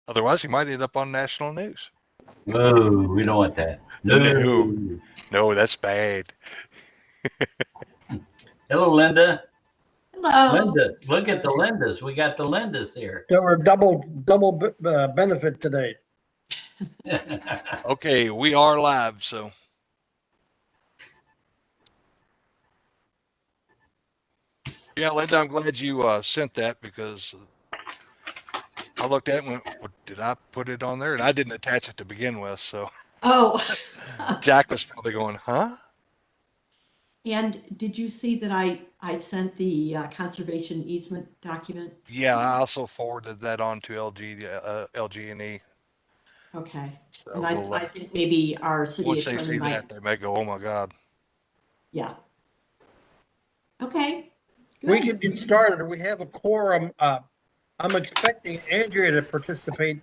Otherwise, he might end up on national news. No, we don't want that. No, No. no, that's bad. Hello, Linda. Hello. Linda, look at the Lindas. We got the Lindas here. There were double benefit today. Okay, we are live, so yeah, Linda, I'm glad you sent that because I looked at it and went, well, did I put it on there? And I didn't attach it to begin with, so Oh, Jack was probably going, huh? and did you see that I sent the conservation easement document? Yeah, I also forwarded that on to LG&E. Okay. So And we'll I think maybe our city once they attorney see might, that, they may go, oh my God. yeah. Okay, We good. can get started. We have a quorum. I'm expecting Andrea to participate.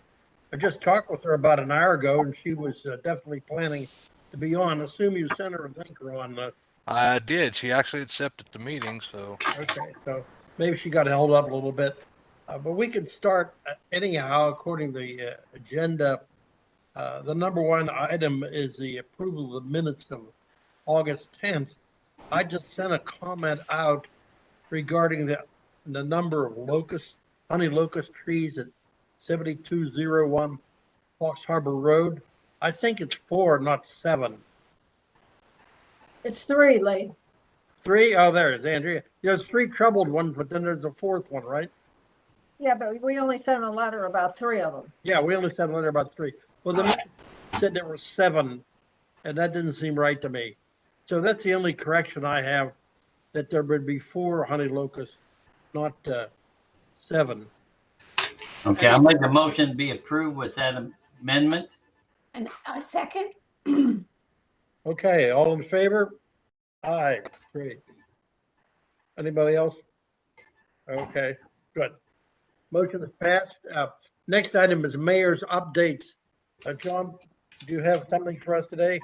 I just talked with her about an hour ago, and she was definitely planning to be on. Assume you sent her a link, Ron. I did. She actually accepted the meeting, so Okay, so maybe she got held up a little bit. But we can start anyhow, according to the agenda. The number one item is the approval of the minutes of August 10th. I just sent a comment out regarding the number of honey locust trees at 7201 Fox Harbor Road. I think it's 4, not 7. It's 3, Lee. 3? Oh, there it is, Andrea. There's 3 troubled ones, but then there's a 4th one, right? Yeah, but we only sent a letter about 3 of them. Yeah, we only sent a letter about 3. Well, the minutes said there were 7, and that didn't seem right to me. So that's the only correction I have, that there would be 4 honey locusts, not 7. Okay, I'll make a motion to be approved with that amendment. And a second? Okay, all in favor? Aye, great. Anybody else? Okay, good. Motion is passed. Next item is mayor's updates. John, do you have something for us today?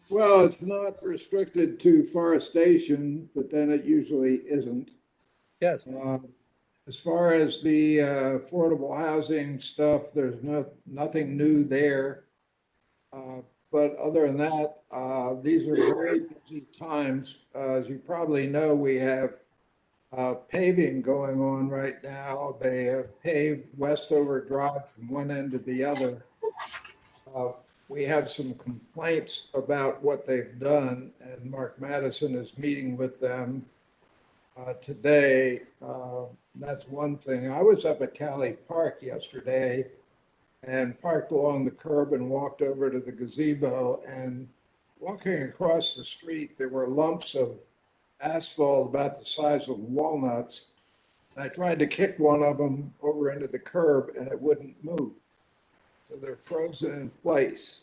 Well, it's not restricted to forestation, but then it usually isn't. Yes. As far as the affordable housing stuff, there's nothing new there. But other than that, these are very busy times. As you probably know, we have paving going on right now. They have paved Westover Drive from one end to the other. We have some complaints about what they've done, and Mark Madison is meeting with them today. That's one thing. I was up at Cali Park yesterday and parked along the curb and walked over to the gazebo, and walking across the street, there were lumps of asphalt about the size of walnuts. And I tried to kick one of them over into the curb and it wouldn't move. So they're frozen in place.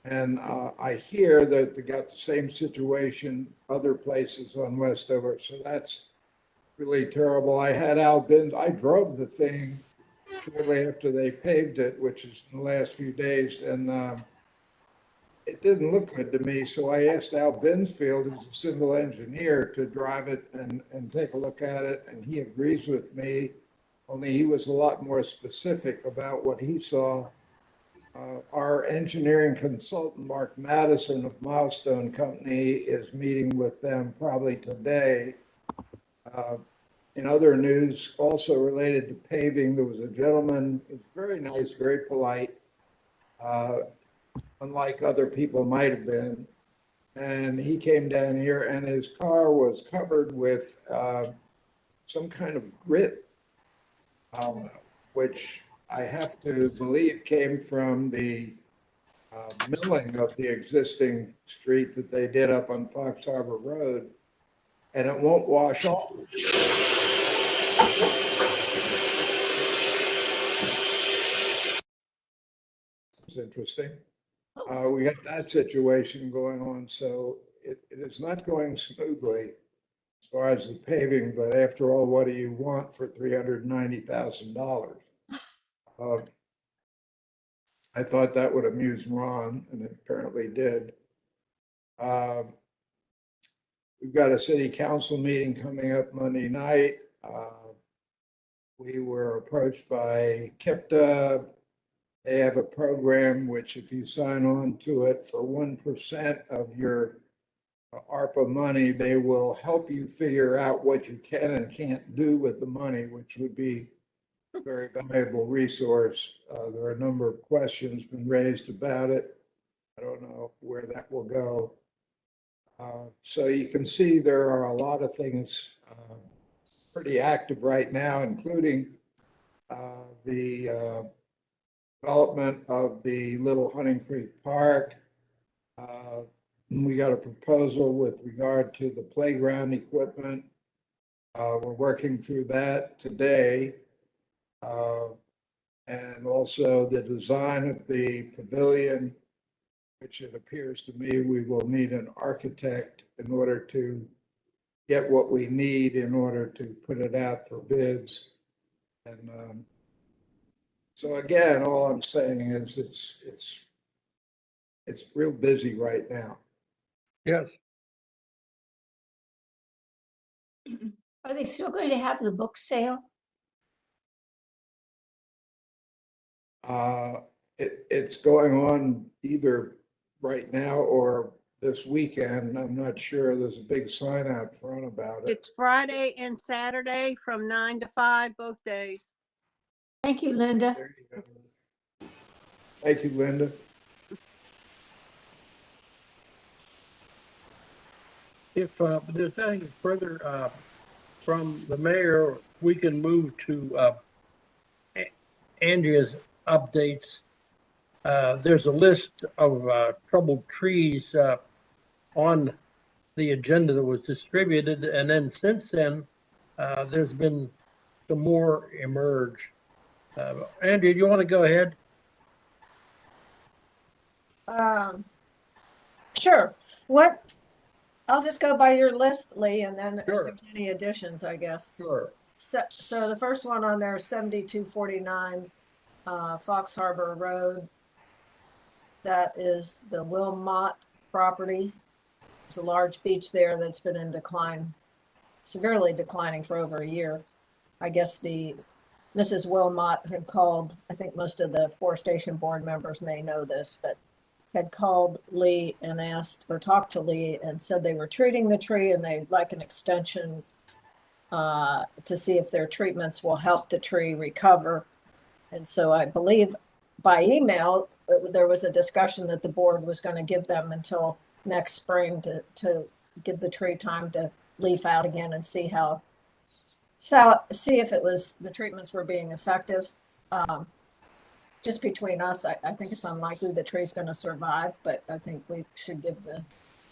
And I hear that they got the same situation other places on Westover. So that's really terrible. I had Al Binns, I drove the thing shortly after they paved it, which is in the last few days, and it didn't look good to me. So I asked Al Binsfield, who's a civil engineer, to drive it and take a look at it, and he agrees with me, only he was a lot more specific about what he saw. Our engineering consultant, Mark Madison of Milestone Company, is meeting with them probably today. In other news, also related to paving, there was a gentleman, who's very nice, very polite, unlike other people might have been. And he came down here and his car was covered with some kind of grit, which I have to believe came from the milling of the existing street that they did up on Fox Harbor Road, and it won't wash off. It's interesting. We got that situation going on, so it is not going smoothly as far as the paving, but after all, what do you want for $390,000? I thought that would amuse Ron, and it apparently did. We've got a city council meeting coming up Monday night. we were approached by KIPTA. They have a program which if you sign on to it for 1% of your ARPA money, they will help you figure out what you can and can't do with the money, which would be a very valuable resource. There are a number of questions been raised about it. I don't know where that will go. So you can see there are a lot of things pretty active right now, including the development of the Little Hunting Creek Park. We got a proposal with regard to the playground equipment. We're working through that today. And also the design of the pavilion, which it appears to me we will need an architect in order to get what we need in order to put it out for bids. And so again, all I'm saying is it's real busy right now. Yes. Are they still going to have the book sale? It's going on either right now or this weekend. I'm not sure. There's a big sign out front about it. It's Friday and Saturday from 9 to 5, both days. Thank you, Linda. There you go. Thank you, Linda. If there's anything further from the mayor, we can move to Andrea's updates. There's a list of troubled trees on the agenda that was distributed, and then since then, there's been some more emerge. Andrea, do you want to go ahead? Sure. I'll just go by your list, Lee, and then if Sure. there's any additions, I guess. Sure. So the first one on there is 7249 Fox Harbor Road. That is the Wilmot property. There's a large beach there that's been in decline, severely declining for over a year. I guess the Mrs. Wilmot had called, I think most of the Forestation board members may know this, but had called Lee and asked, or talked to Lee and said they were treating the tree and they'd like an extension to see if their treatments will help the tree recover. And so I believe by email, there was a discussion that the board was going to give them until next spring to give the tree time to leaf out again and see if it was, the treatments were being effective. Just between us, I think it's unlikely the tree's going to survive, but I think we should give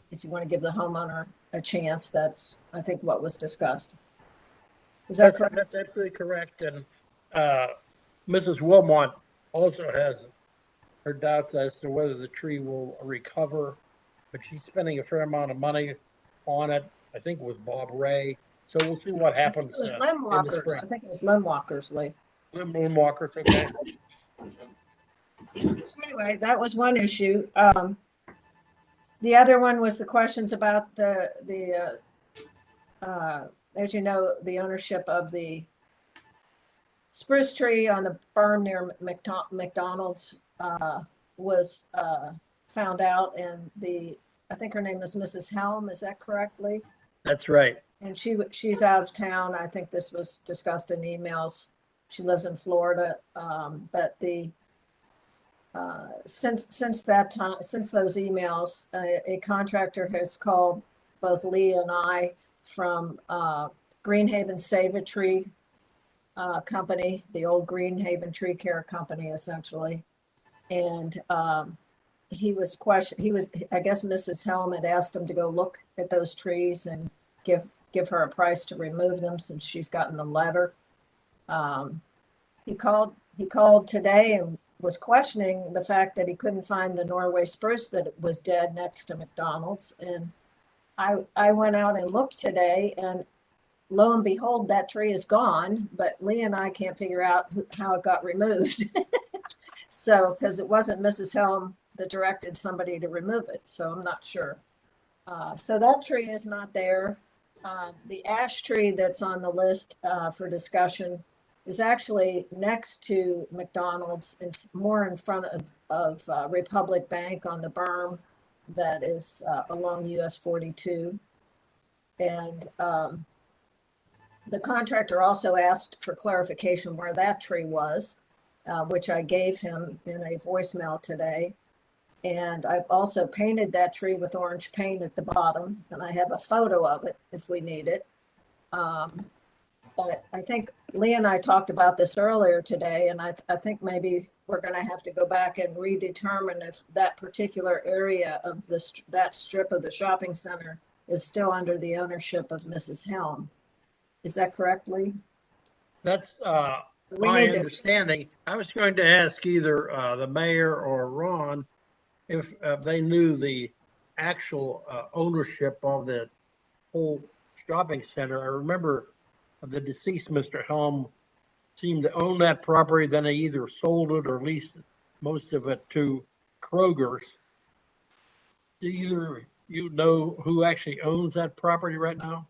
if you want to give the homeowner a chance, that's, I think, what was discussed. Is that correct? That's absolutely correct. And Mrs. Wilmot also has her doubts as to whether the tree will recover, but she's spending a fair amount of money on it. I think it was Bob Ray. So we'll see what I think happens. it was limb walkers. I think it was limb walkers, Lee. Limb walkers, okay. So anyway, that was one issue. The other one was the questions about as you know, the ownership of the spruce tree on the berm near McDonald's was found out, and I think her name is Mrs. Helm. Is that correct, Lee? That's right. And she's out of town. I think this was discussed in emails. She lives in Florida, but since that time, since those emails, a contractor has called both Lee and I from Greenhaven Save a Tree company, the old Greenhaven Tree Care Company, essentially. And I guess Mrs. Helm had asked him to go look at those trees and give her a price to remove them since she's gotten the letter. He called today and was questioning the fact that he couldn't find the Norway spruce that was dead next to McDonald's. And I went out and looked today, and lo and behold, that tree is gone, but Lee and I can't figure out how it got removed. So, because it wasn't Mrs. Helm that directed somebody to remove it, so I'm not sure. So that tree is not there. The ash tree that's on the list for discussion is actually next to McDonald's and more in front of Republic Bank on the berm that is along US 42. And the contractor also asked for clarification where that tree was, which I gave him in a voicemail today. And I've also painted that tree with orange paint at the bottom, and I have a photo of it if we need it. But I think Lee and I talked about this earlier today, and I think maybe we're going to have to go back and redetermine if that particular area of that strip of the shopping center is still under the ownership of Mrs. Helm. Is that correct, Lee? That's We my need to, understanding. I was going to ask either the mayor or Ron if they knew the actual ownership of the whole shopping center. I remember the deceased Mr. Helm seemed to own that property, then he either sold it or leased most of it to Kroger's. Do either you know who actually owns that property right now?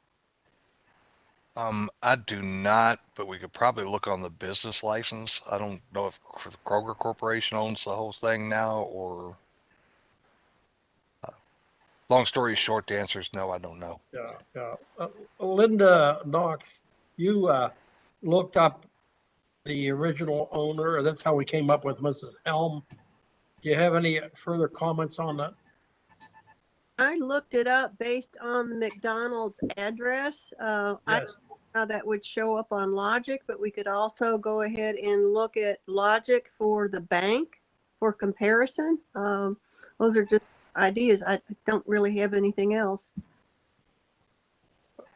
I do not, but we could probably look on the business license. I don't know if the Kroger Corporation owns the whole thing now, or long story short, the answer is no, I don't know. Yeah. Linda Knox, you looked up the original owner. That's how we came up with Mrs. Helm. Do you have any further comments on that? I looked it up based on the McDonald's address. I Yes. don't know how that would show up on Logic, but we could also go ahead and look at Logic for the bank for comparison. Those are just ideas. I don't really have anything else.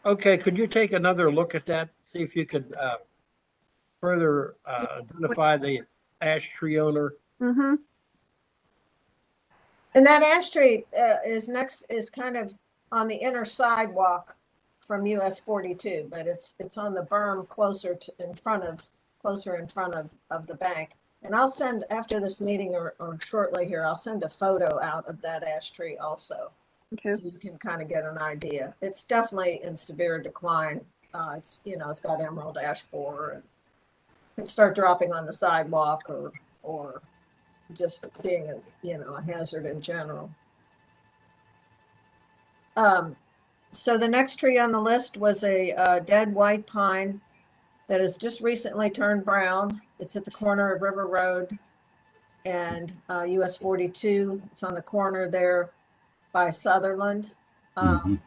Okay, could you take another look at that? See if you could further identify the ash tree owner. Mm-hmm. and that ash tree is kind of on the inner sidewalk from US 42, but it's on the berm closer in front of the bank. And I'll send, after this meeting or shortly here, I'll send a photo out of that ash tree also. Okay. So you can kind of get an idea. It's definitely in severe decline. It's got emerald ash borer and can start dropping on the sidewalk or just being a hazard in general. So the next tree on the list was a dead white pine that has just recently turned brown. It's at the corner of River Road and US 42. It's on the corner there by Sutherland. Mhm.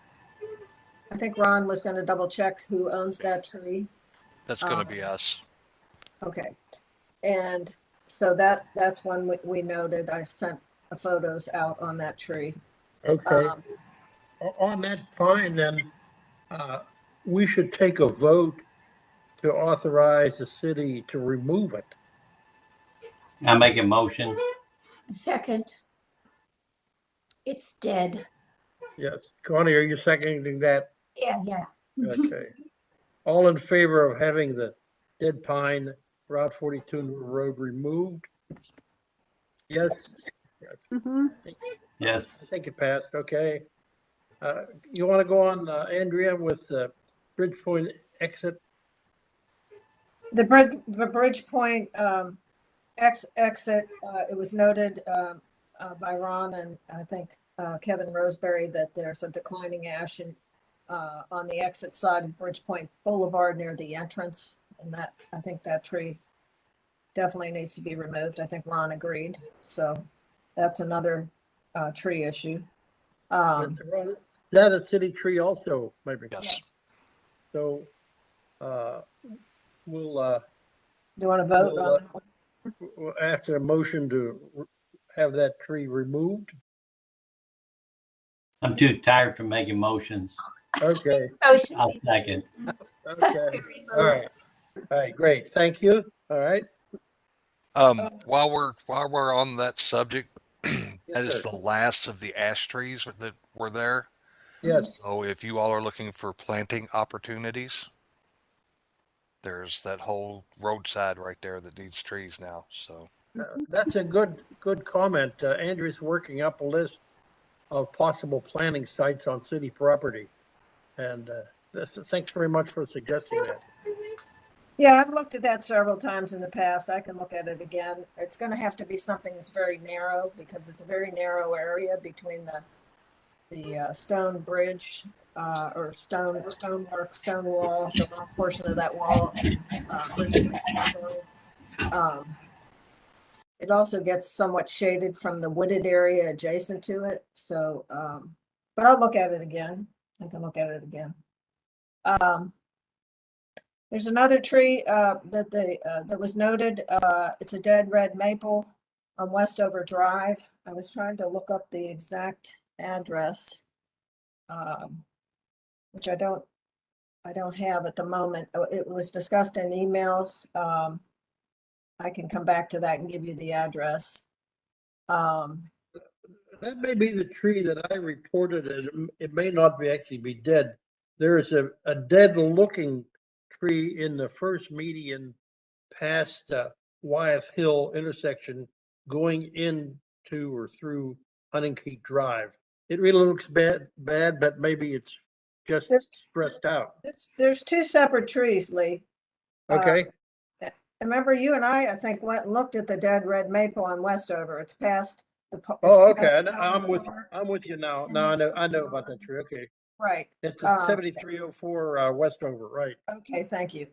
I think Ron was going to double check who owns that tree. That's going to be us. Okay. And so that's one we noted. I sent photos out on that tree. Okay. On that pine, then we should take a vote to authorize the city to remove it. I make a motion. Second. It's dead. Yes. Connie, are you seconding that? Yeah. Okay. All in favor of having the dead pine Route 42 road removed? Yes. Mm-hmm. Yes. I think it passed. Okay. You want to go on, Andrea, with Bridgepoint Exit? The Bridgepoint exit, it was noted by Ron and I think Kevin Roseberry that there's a declining ash on the exit side of Bridgepoint Boulevard near the entrance. And I think that tree definitely needs to be removed. I think Ron agreed. So that's another tree issue. Is that a city tree also, maybe? Yes. So we'll Do you want to vote on that one? we'll ask a motion to have that tree removed. I'm too tired for making motions. Okay. Motion. I'll second. Okay. All right. All right. Great. Thank you. All right. While we're on that subject, that is sir. the last of the ash trees that were there. Yes. So if you all are looking for planting opportunities, there's that whole roadside right there that needs trees now. So That's a good comment. Andrew's working up a list of possible planting sites on city property. And thanks very much for suggesting that. Yeah, I've looked at that several times in the past. I can look at it again. It's going to have to be something that's very narrow because it's a very narrow area between the stone bridge or stonework, stone wall, the long portion of that wall, and Bridgepoint Exit. It also gets somewhat shaded from the wooded area adjacent to it. So, but I'll look at it again. I can look at it again. There's another tree that was noted. It's a dead red maple on Westover Drive. I was trying to look up the exact address, which I don't have at the moment. It was discussed in emails. I can come back to that and give you the address. That may be the tree that I reported, and it may not be actually be dead. There is a dead looking tree in the first median past Wyeth Hill intersection going into or through Hunting Creek Drive. It really looks bad, but maybe it's just There's stressed out. there's two separate trees, Lee. Okay, Remember you and I think went and looked at the dead red maple on Westover. It's past the. oh, It's okay, past I'm with Park. I'm with you now. and Now the I know front about that yard. tree. Okay, Right. it's at 7304 Westover, right? Okay, thank you.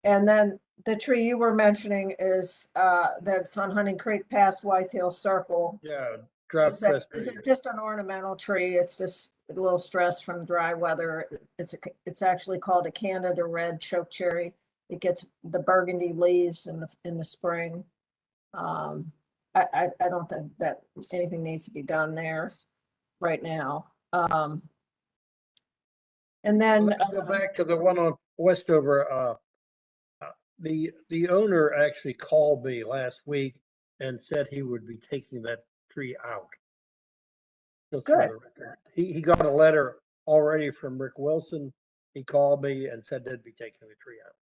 And then the tree you were mentioning is that's on Hunting Creek past Wythe Hill Circle. Yeah, drop Is crest it tree. just an ornamental tree? It's just a little stress from dry weather. It's actually called a Canada red chokecherry. It gets the burgundy leaves in the spring. I don't think that anything needs to be done there right now. And then Let's go back to the one on Westover. The owner actually called me last week and said he would be taking that tree out. Just for Good. the record. He got a letter already from Rick Wilson. He called me and said they'd be taking the tree out.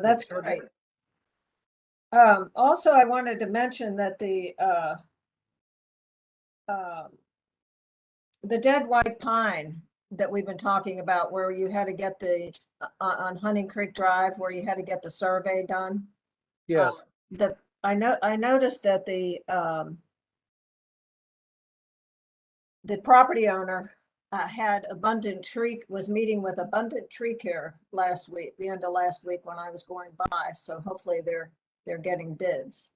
That's great. Also, I wanted to mention that the dead white pine that we've been talking about, where you had to get on Hunting Creek Drive, where you had to get the survey done. Yes, I noticed that the property owner was meeting with Abundant Tree Care last week, the end of last week when I was going by. So hopefully they're getting bids.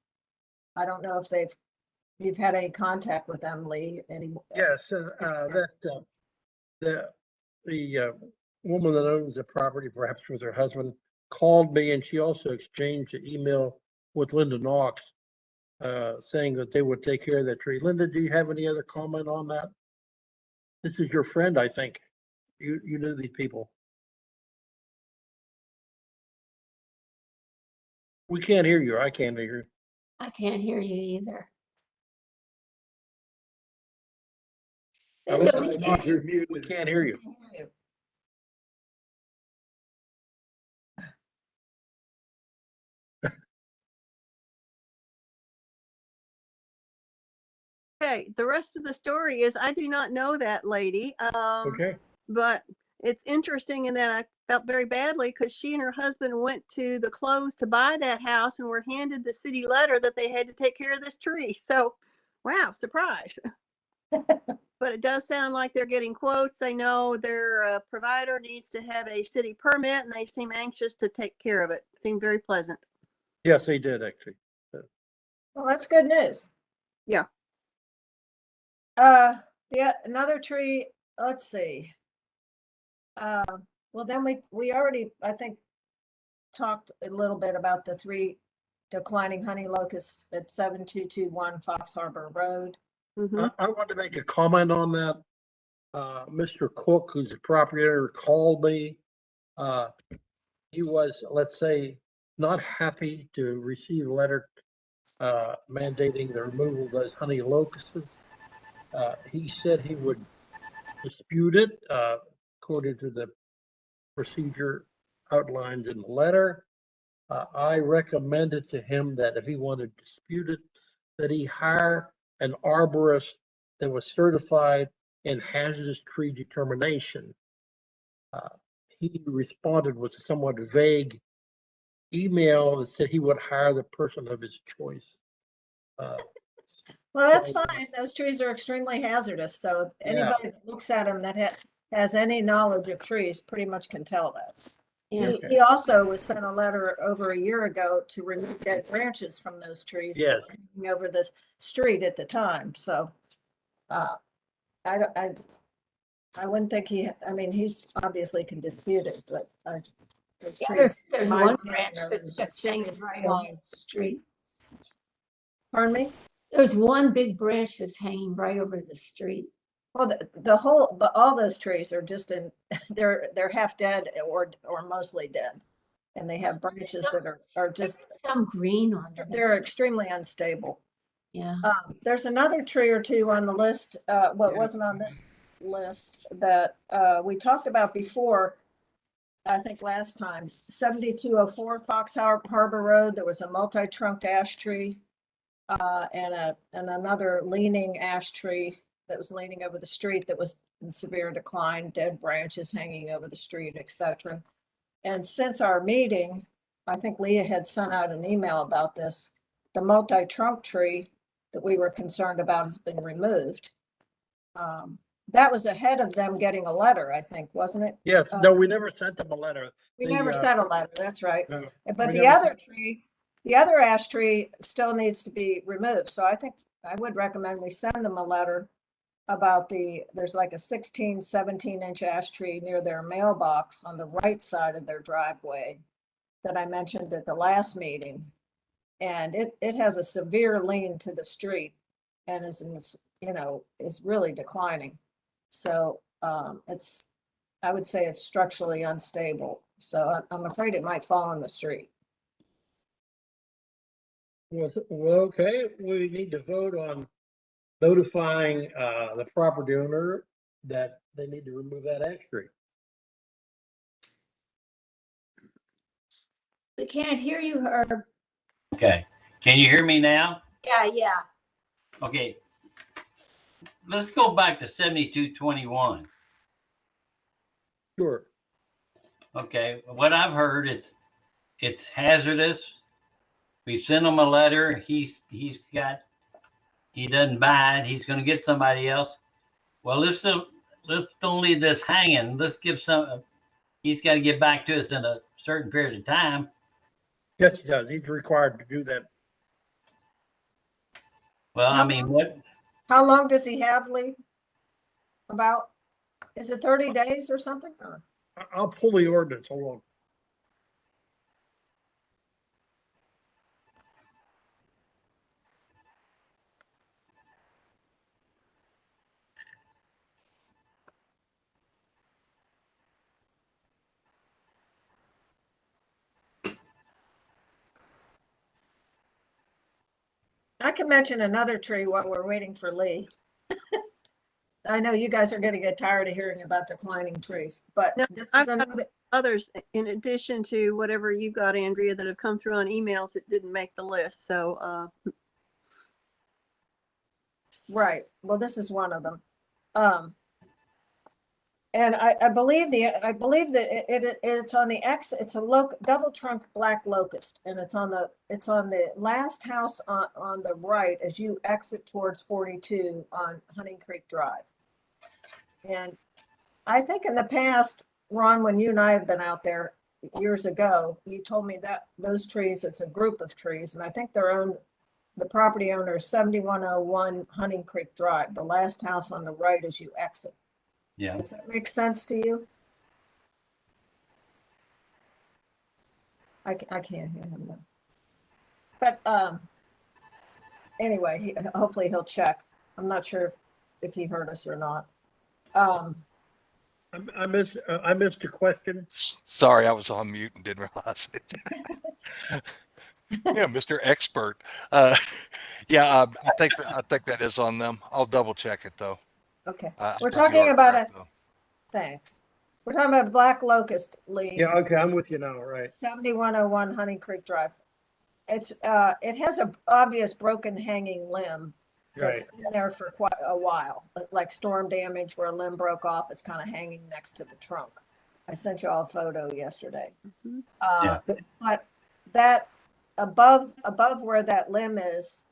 I don't know if you've had any contact with them, Lee. yes. The woman that owns the property, perhaps with her husband, called me, and she also exchanged an email with Linda Knox, saying that they would take care of that tree. Linda, do you have any other comment on that? This is your friend, I think. You knew these people. We can't hear you. I can't hear you. I can't hear you either. Linda, we I can't think you're We muted. can't hear you. Okay, the rest of the story is I do not know that lady. Okay. But it's interesting in that I felt very badly because she and her husband went to the close to buy that house and were handed the city letter that they had to take care of this tree. So, wow, surprise. But it does sound like they're getting quotes. They know their provider needs to have a city permit and they seem anxious to take care of it. Seemed very pleasant. Yes, they did actually. Well, that's good news. Yeah. Another tree, let's see. Well, then we already, I think, talked a little bit about the 3 declining honey locusts at 7221 Fox Harbor Road. Mhm. I want to make a comment on that. Mr. Cook, who's the property owner, called me. He was, let's say, not happy to receive a letter mandating the removal of those honey locusts. He said he would dispute it according to the procedure outlined in the letter. I recommended to him that if he wanted to dispute it, that he hire an arborist that was certified in hazardous tree determination. he responded with a somewhat vague email that said he would hire the person of his choice. Well, that's So, fine. Those trees are extremely hazardous. So Yeah. anybody that looks at them that has any knowledge of trees pretty much can tell that. Yeah. He also was sent a letter over a year ago to remove dead branches from those trees that Yes. were hanging over the street at the time. So I don't, I wouldn't think I mean, he obviously can dispute it, but the Yeah, trees, there's in my one opinion, branch are that's in just hanging serious right over decline. the street. Pardon me? There's one big branch that's hanging right over the street. Well, the whole, but all those trees are just they're half dead or mostly dead. And they have branches that are just, Some green on them. they're extremely unstable. Yeah. There's another tree or two on the list, well, it Yeah. wasn't on this list that we talked about before. I think last time, 7204 Fox Harbor Road, there was a multi-trunked ash tree. And another leaning ash tree that was leaning over the street that was in severe decline, dead branches hanging over the street, etc. And since our meeting, I think Leah had sent out an email about this. The multi-trunk tree that we were concerned about has been removed. That was ahead of them getting a letter, I think, wasn't it? Yes, no, we never sent them a letter. We The, never sent a letter, that's right. No, But we the never other sent- tree, the other ash tree still needs to be removed. So I think I would recommend we send them a letter about there's like a 16, 17-inch ash tree near their mailbox on the right side of their driveway that I mentioned at the last meeting. And it has a severe lean to the street and is really declining. So I would say it's structurally unstable. So I'm afraid it might fall in the street. Well, okay, we need to vote on notifying the property owner that they need to remove that ash tree. We can't hear you, Herb. Okay. Can you hear me now? Yeah. Okay. Let's go back to 7221. Sure. Okay. What I've heard, it's hazardous. We sent him a letter. He doesn't buy it. He's going to get somebody else. Well, let's don't leave this hanging. Let's give he's got to get back to us in a certain period of time. Yes, he does. He's required to do that. Well, How I mean, long? what? How long does he have, Lee? About, is it 30 days or something? Or? I'll pull the ordinance. Hold on. I can mention another tree while we're waiting for Lee. I know you guys are going to get tired of hearing about declining trees, but No, this I've is got another. others in addition to whatever you got, Andrea, that have come through on emails that didn't make the list. So Right. Well, this is one of them. And I believe that it's on the it's a double trunk black locust, and it's on the last house on the right as you exit towards 42 on Hunting Creek Drive. And I think in the past, Ron, when you and I have been out there years ago, you told me that those trees, it's a group of trees, and I think the property owner is 7101 Hunting Creek Drive, the last house on the right as you exit. Yeah. Does that make sense to you? I can't hear him though. But anyway, hopefully he'll check. I'm not sure if he heard us or not. I missed a question. Sorry, I was on mute and didn't realize it. Yeah, Mr. Expert. Yeah, I think that is on them. I'll double check it though. Okay, I we're think you talking are about correct, it. though. Thanks. We're talking about black locust, Lee. Yeah, okay, I'm with you now, right. 7101 Hunting Creek Drive. It has a obvious broken hanging limb that's Right. been there for quite a while, like storm damage where a limb broke off. It's kind of hanging next to the trunk. I sent you all a photo yesterday. Mhm. Yeah. But that above where that limb is,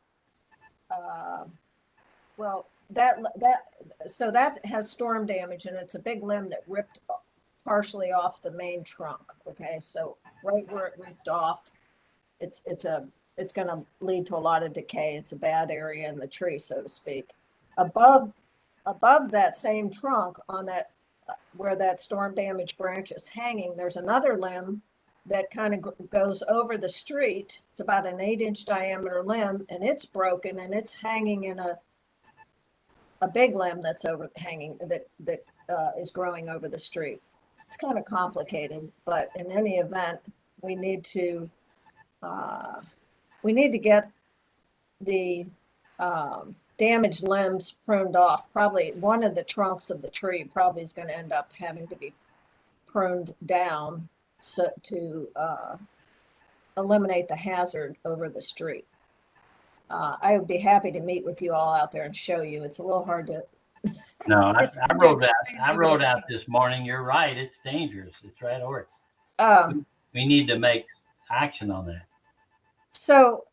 well, so that has storm damage, and it's a big limb that ripped partially off the main trunk. Okay, so right where it ripped off, it's going to lead to a lot of decay. It's a bad area in the tree, so to speak. Above that same trunk, on that where that storm damage branch is hanging, there's another limb that kind of goes over the street. It's about an 8-inch diameter limb, and it's broken, and it's hanging in a big limb that's overhanging that is growing over the street. It's kind of complicated, but in any event, we need to get the damaged limbs pruned off. Probably one of the trunks of the tree probably is going to end up having to be pruned down so to eliminate the hazard over the street. I would be happy to meet with you all out there and show you. It's a little hard to. No, I rode out this morning. You're right. It's dangerous. It's right over. We need to make action on that. So,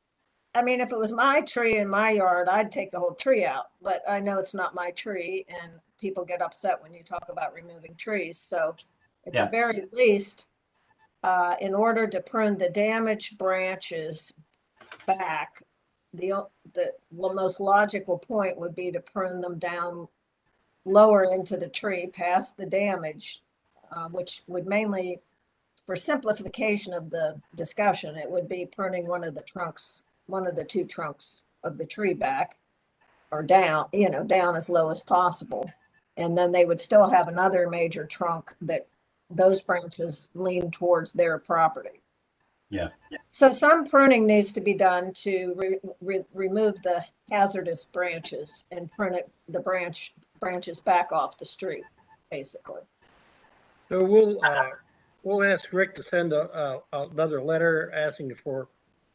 I mean, if it was my tree in my yard, I'd take the whole tree out, but I know it's not my tree, and people get upset when you talk about removing trees. So at the very least, in order to prune the damaged branches back, the most logical point would be to prune them down lower into the tree past the damage, which would mainly, for simplification of the discussion, it would be pruning one of the two trunks of the tree back or down, down as low as possible. And then they would still have another major trunk that those branches lean towards their property. Yeah. So some pruning needs to be done to remove the hazardous branches and prune the branches back off the street, basically. So we'll ask Rick to send another letter asking for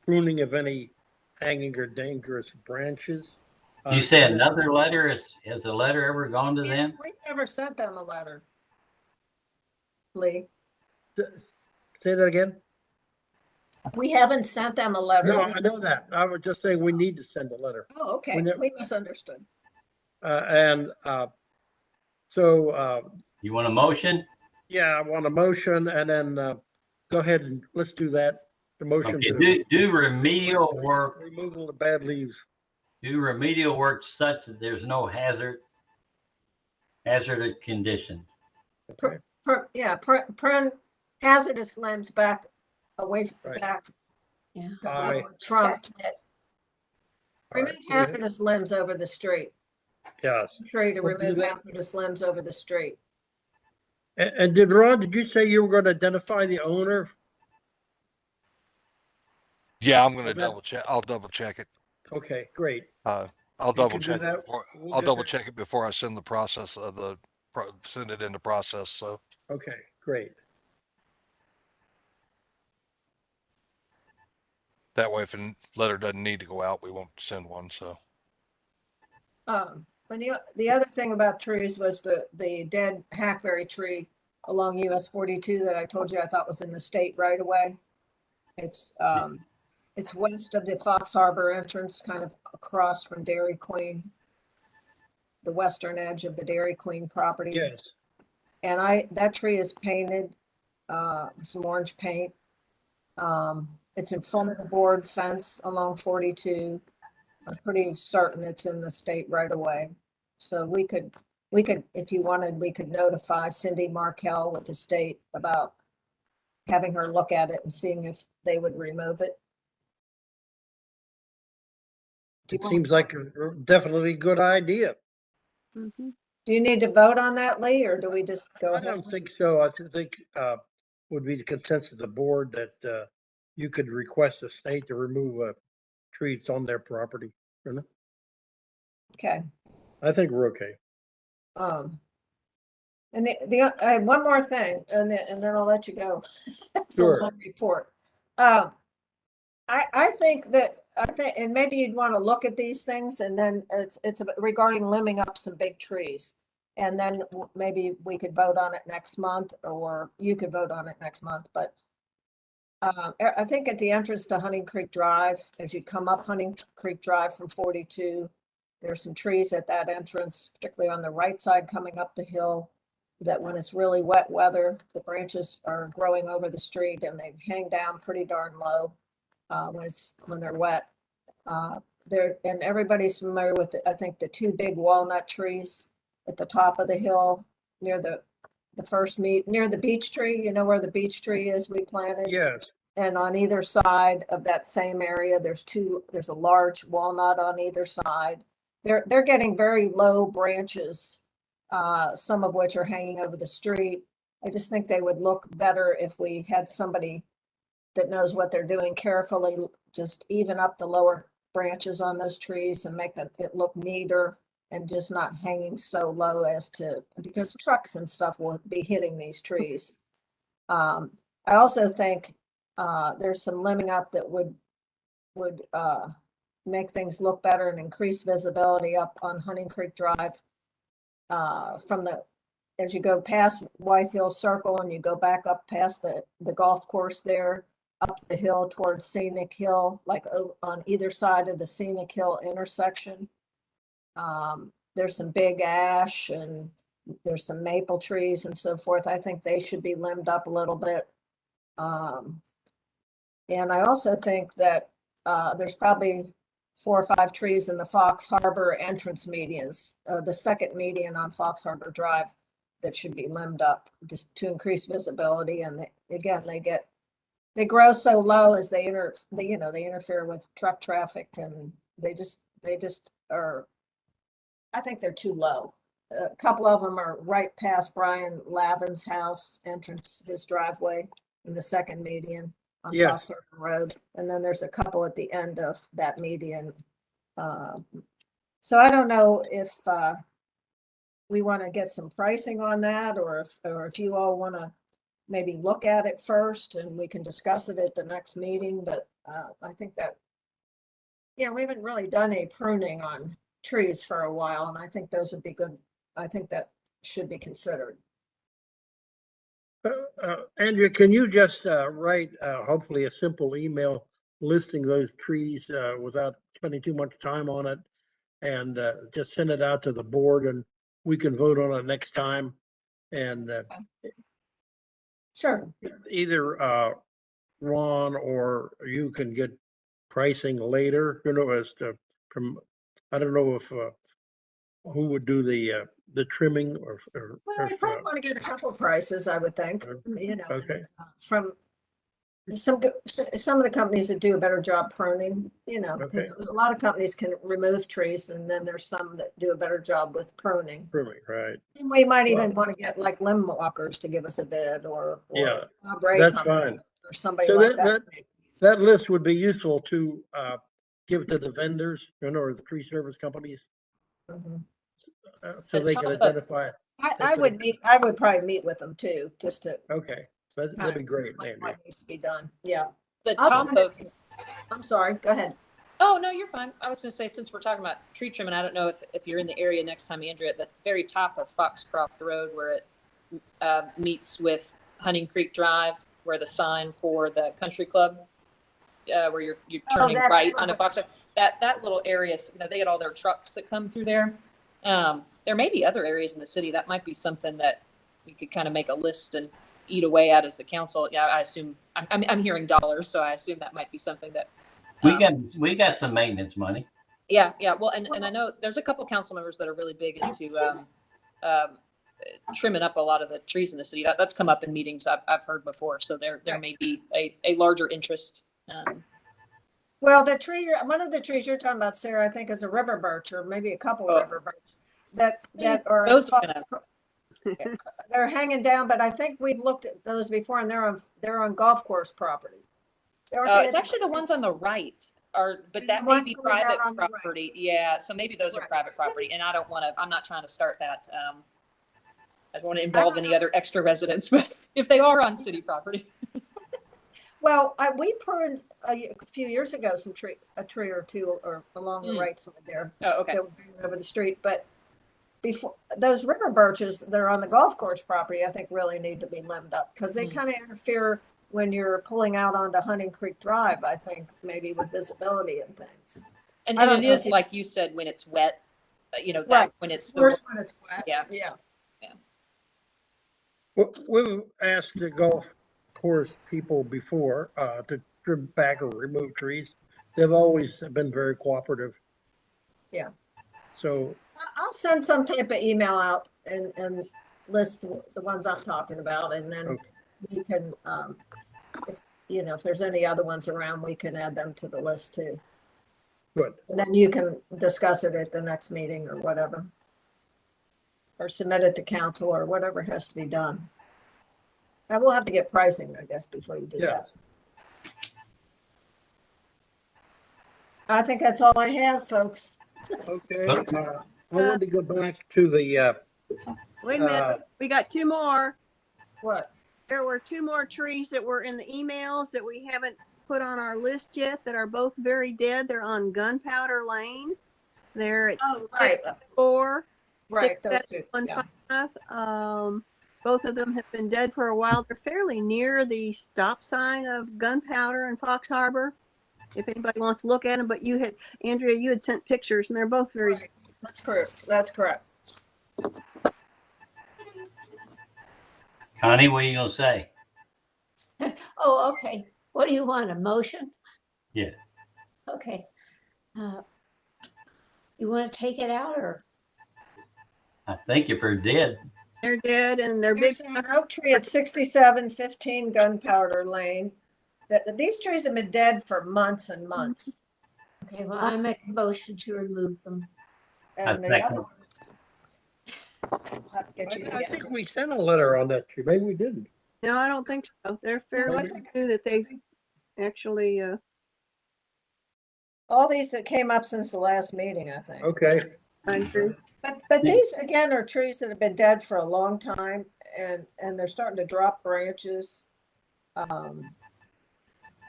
pruning of any hanging or dangerous branches. You say another letter? Has a letter ever gone to them? We never sent them a letter, Lee. Say that again? We haven't sent them a letter. No, I know that. I was just saying we need to send a letter. Oh, okay. We misunderstood. So you want a motion? Yeah, I want a motion, and then go ahead and let's do that. The motion to do remedial work. Removal of bad leaves. Do remedial work such that there's no hazardous condition. Okay. Prune hazardous limbs back away from the back. Yeah. Trunk. Remove hazardous limbs over the street. Yes. Tree to remove hazardous limbs over the street. And did you say you were going to identify the owner? Yeah, I'm going to double check. I'll double check it. Okay, great. I'll double check it before. I'll double check it before I send the process of send it into process. So. Okay, great. That way, if a letter doesn't need to go out, we won't send one. So. But the other thing about trees was the dead hackberry tree along US 42 that I told you I thought was in the state right away. It's west of the Fox Harbor entrance, kind of across from Dairy Queen, the western edge of the Dairy Queen property. Yes. And that tree is painted some orange paint. It's in front of the board fence along 42. I'm pretty certain it's in the state right away. So we could, if you wanted, we could notify Cindy Markell with the state about having her look at it and seeing if they would remove it. It seems like a definitely good idea. Mm-hmm. Do you need to vote on that, Lee, or do we just go ahead? I don't think so. I think would be the consensus of the board that you could request the state to remove a tree that's on their property. Okay. I think we're okay. And I have one more thing, and then I'll let you go. Sure. The report. I think, and maybe you'd want to look at these things, and then it's regarding limbing up some big trees. And then maybe we could vote on it next month, or you could vote on it next month, but I think at the entrance to Hunting Creek Drive, as you come up Hunting Creek Drive from 42, there's some trees at that entrance, particularly on the right side coming up the hill, that when it's really wet weather, the branches are growing over the street and they hang down pretty darn low when they're wet. And everybody's familiar with, I think, the two big walnut trees at the top of the hill near the first near the beech tree. You know where the beech tree is we planted? Yes. And on either side of that same area, there's a large walnut on either side. They're getting very low branches, some of which are hanging over the street. I just think they would look better if we had somebody that knows what they're doing carefully, just even up the lower branches on those trees and make it look neater and just not hanging so low because trucks and stuff will be hitting these trees. I also think there's some limbing up that would make things look better and increase visibility up on Hunting Creek Drive as you go past Wythe Hill Circle and you go back up past the golf course there, up the hill towards Scenic Hill, like on either side of the Scenic Hill intersection. There's some big ash and there's some maple trees and so forth. I think they should be limbed up a little bit. And I also think that there's probably 4 or 5 trees in the Fox Harbor entrance medians, the second median on Fox Harbor Drive, that should be limbed up just to increase visibility. And they grow so low as they interfere with truck traffic, and they just are. I think they're too low. A couple of them are right past Brian Lavin's house entrance, his driveway in the second median on Fox Harbor Road. And then there's a couple at the end of that median. So I don't know if we want to get some pricing on that, or if you all want to maybe look at it first and we can discuss it at the next meeting. But I think that, we haven't really done any pruning on trees for a while, and I think those would be good. I think that should be considered. Andrea, can you just write hopefully a simple email listing those trees without spending too much time on it, and just send it out to the board and we can vote on it next time. And Sure. Either Ron or you can get pricing later, as to I don't know if who would do the trimming or Well, I probably want to get a couple prices, I would think, okay. From some of the companies that do a better job pruning, because a lot of companies can remove trees, and then there's some that do a better job with pruning. Pruning, right. And we might even want to get like limb walkers to give us a bid, or that's fine. Or somebody so like that. That list would be useful to give to the vendors, or the tree service companies, so they can identify. I would probably meet with them too, just to. Okay, that'd be great, Andrea. What needs to be done? Yeah. The top of. I'm sorry. Go ahead. Oh no, you're fine. I was going to say, since we're talking about tree trimming, I don't know if you're in the area next time, Andrea, at the very top of Foxcroft Road, where it meets with Hunting Creek Drive, where the sign for the country club, where you're turning right onto Foxcroft. That little area, they get all their trucks that come through there. There may be other areas in the city that might be something that we could kind of make a list and eat away at as the council. Yeah, I assume I'm hearing dollars, so I assume that might be something that we got some maintenance money. Yeah. Well, and I know there's a couple council members that are really big into trimming up a lot of the trees in the city. That's come up in meetings I've heard before. So there may be a larger interest. Well, one of the trees you're talking about, Sarah, I think is a river birch, or maybe a couple of river birch that are they're hanging down. But I think we've looked at those before, and they're on golf course property. It's actually the ones on the right but that may be private property. Right. Yeah, so maybe those are private property, and I'm not trying to start that. I don't want to involve any other extra residents, but if they are on city property. Well, we pruned a few years ago a tree or two or along the right side there. Oh, okay. That were over the street, but before, those river birches that are on the golf course property, I think really need to be limbed up because they kind of interfere when you're pulling out onto Hunting Creek Drive, I think, maybe with visibility and things. And, I and don't it know is if you- like you said, when it's wet, you know, Right. that's when it's It's the worse worst. when it's wet. Yeah. Yeah. We've asked the golf course people before to trim back or remove trees. They've always been very cooperative. Yeah. So, I'll send some type of email out and list the ones I'm talking about, and then okay. we can, if, you know, if there's any other ones around, we can add them to the list too. Good. And then you can discuss it at the next meeting or whatever. Or submit it to council or whatever has to be done. I will have to get pricing, I guess, before you do Yeah. that. I think that's all I have, folks. Okay. I want to go back to the, Wait a minute, we got two more. What? There were two more trees that were in the emails that we haven't put on our list yet that are both very dead. They're on Gunpowder Lane. They're at Oh, right. 4, Right, those two. Yeah. 6715. Both of them have been dead for a while. They're fairly near the stop sign of Gunpowder and Fox Harbor. If anybody wants to look at them, but you had, Andrea, you had sent pictures and they're both very. Right. That's correct. That's correct. Connie, what are you gonna say? Oh, okay. What do you want, a motion? Yeah. Okay. You want to take it out or? I think if they're dead, They're dead and they're big. There's an oak tree at 6715 Gunpowder Lane. These trees have been dead for months and months. Okay, well, I make a motion to remove them. And the second. other one. I'll have to get you I again. think we sent a letter on that tree. Maybe we didn't. No, I don't think so. They're No, I fairly think- new that they actually, All these that came up since the last meeting, I think. Okay. I agree. But these again are trees that have been dead for a long time and they're starting to drop branches.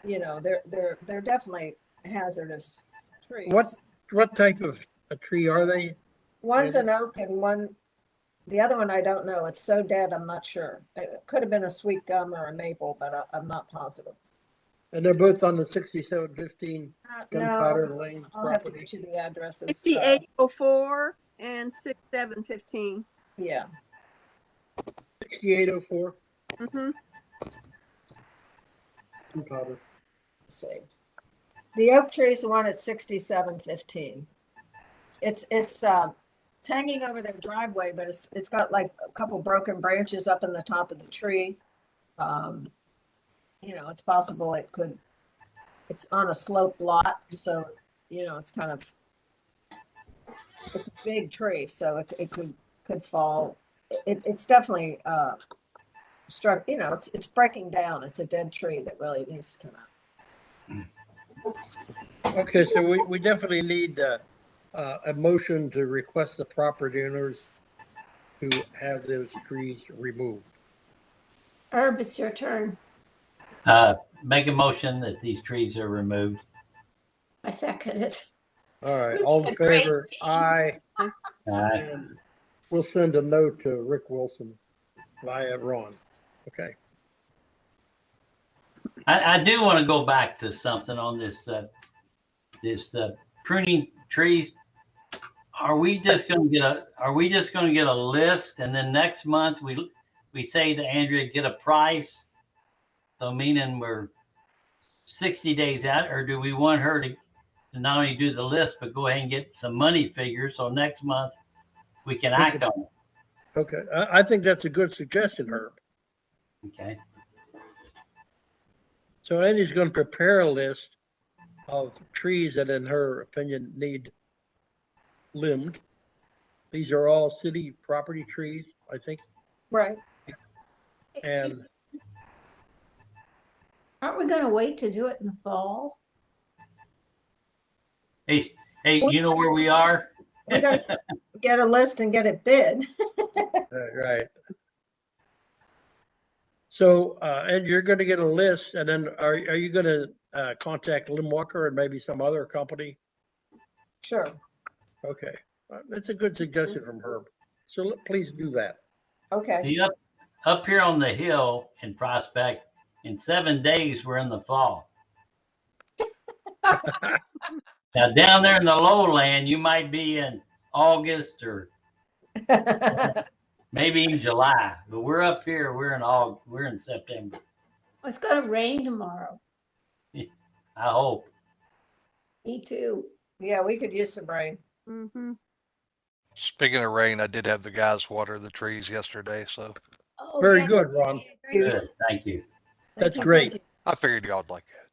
You know, they're definitely hazardous trees. What type of a tree are they? One's an oak and the other one I don't know. It's so dead, I'm not sure. It could have been a sweet gum or a maple, but I'm not positive. And they're both on the 6715 Gunpowder No, Lane I'll have to property. get you the addresses. 6804 and 6715. Yeah. 6804 Mm-hmm. Gunpowder. Let's see. The oak tree is the one at 6715. It's hanging over their driveway, but it's got like a couple broken branches up in the top of the tree. You know, it's possible it's on a sloped lot, so you know it's a big tree, so it could fall. It's definitely struck. You know, it's breaking down. It's a dead tree that really needs to come out. Okay, so we definitely need a motion to request the property owners to have those trees removed. Herb, it's your turn. make a motion that these trees are removed. I second it. All right, all in favor? Aye. And we'll send a note to Rick Wilson via Ron. Okay. I do want to go back to something on this pruning trees. Are we just going to get a list and then next month we say to Andrea, get a price? So meaning we're 60 days out, or do we want her to not only do the list, but go ahead and get some money figures so next month we can act on it? Okay, I think that's a good suggestion, Herb. Okay. So Andy's going to prepare a list of trees that in her opinion need limbed. These are all city property trees, I think. Right. And Aren't we going to wait to do it in the fall? Hey, you know where we are? We got to get a list and get it bid. right. So, and you're going to get a list, and then are you going to contact Lim Walker and maybe some other company? Sure. Okay, that's a good suggestion from Herb. So please do that. Okay. See, up here on the hill in Prospect, in 7 days, we're in the fall. Now, down there in the lowland, you might be in August or maybe even July, but we're up here, we're in September. It's gonna rain tomorrow. I hope. Me too. Yeah, we could use some rain. Mm-hmm. Speaking of rain, I did have the guys water the trees yesterday, so Oh, Very yeah. good, Ron. Thank you. Good, thank you. That's Thank you, great. thank you. I figured y'all'd like that.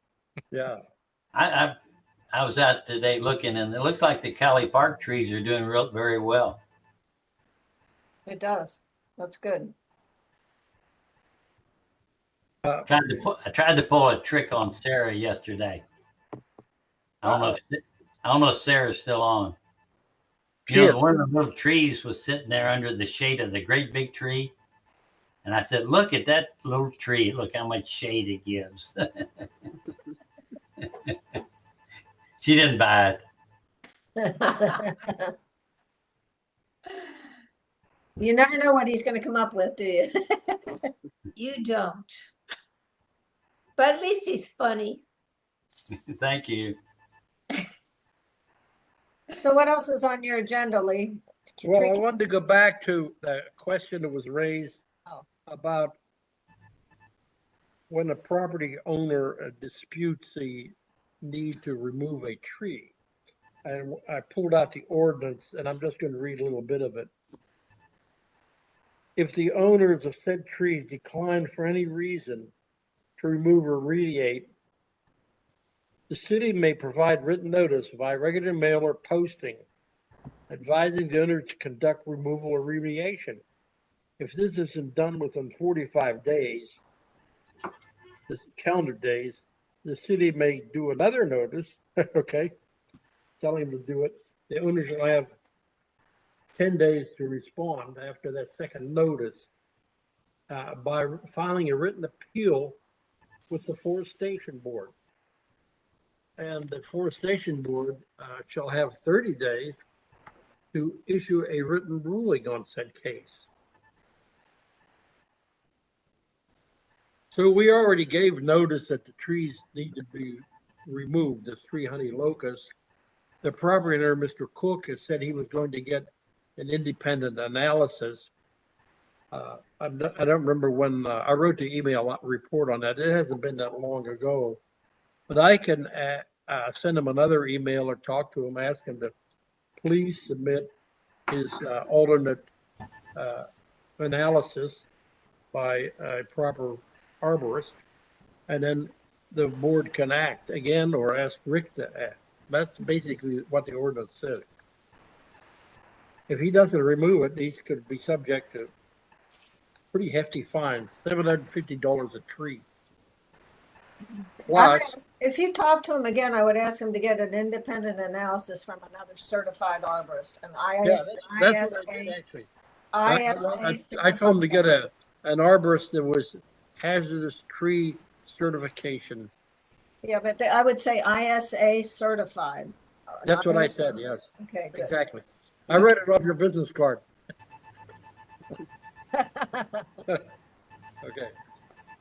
Yeah. I was out today looking, and it looks like the Cali Park trees are doing very well. It does. That's good. I tried to pull a trick on Sarah yesterday. I don't know if Sarah's still on. She You know, is. one of the little trees was sitting there under the shade of the great big tree. And I said, look at that little tree. Look how much shade it gives. She didn't buy it. You never know what he's going to come up with, do you? You don't. But at least he's funny. Thank you. So what else is on your agenda, Lee? Well, I wanted to go back to the question that was raised Oh. about when a property owner disputes the need to remove a tree. And I pulled out the ordinance, and I'm just going to read a little bit of it. If the owners of said trees decline for any reason to remove or remediate, the city may provide written notice by regular mail or posting advising the owner to conduct removal or remediation. If this isn't done within 45 days, this calendar days, the city may do another notice, okay, telling them to do it. The owners will have 10 days to respond after that second notice by filing a written appeal with the Forestation Board. And the Forestation Board shall have 30 days to issue a written ruling on said case. So we already gave notice that the trees need to be removed, the 3 honey locusts. The property owner, Mr. Cook, has said he was going to get an independent analysis. I don't remember when I wrote the email report on that. It hasn't been that long ago, but I can send him another email or talk to him, ask him to please submit his alternate analysis by a proper arborist, and then the board can act again or ask Rick to act. That's basically what the ordinance says. If he doesn't remove it, these could be subject to pretty hefty fines, $750 a tree. Plus, If you talk to him again, I would ask him to get an independent analysis from another certified arborist, an that's what I did actually. I told him to get an arborist that was hazardous tree certification. Yeah, but I would say ISA certified. That's what I said, yes. Okay, good. Exactly. I read it off your business card. Okay.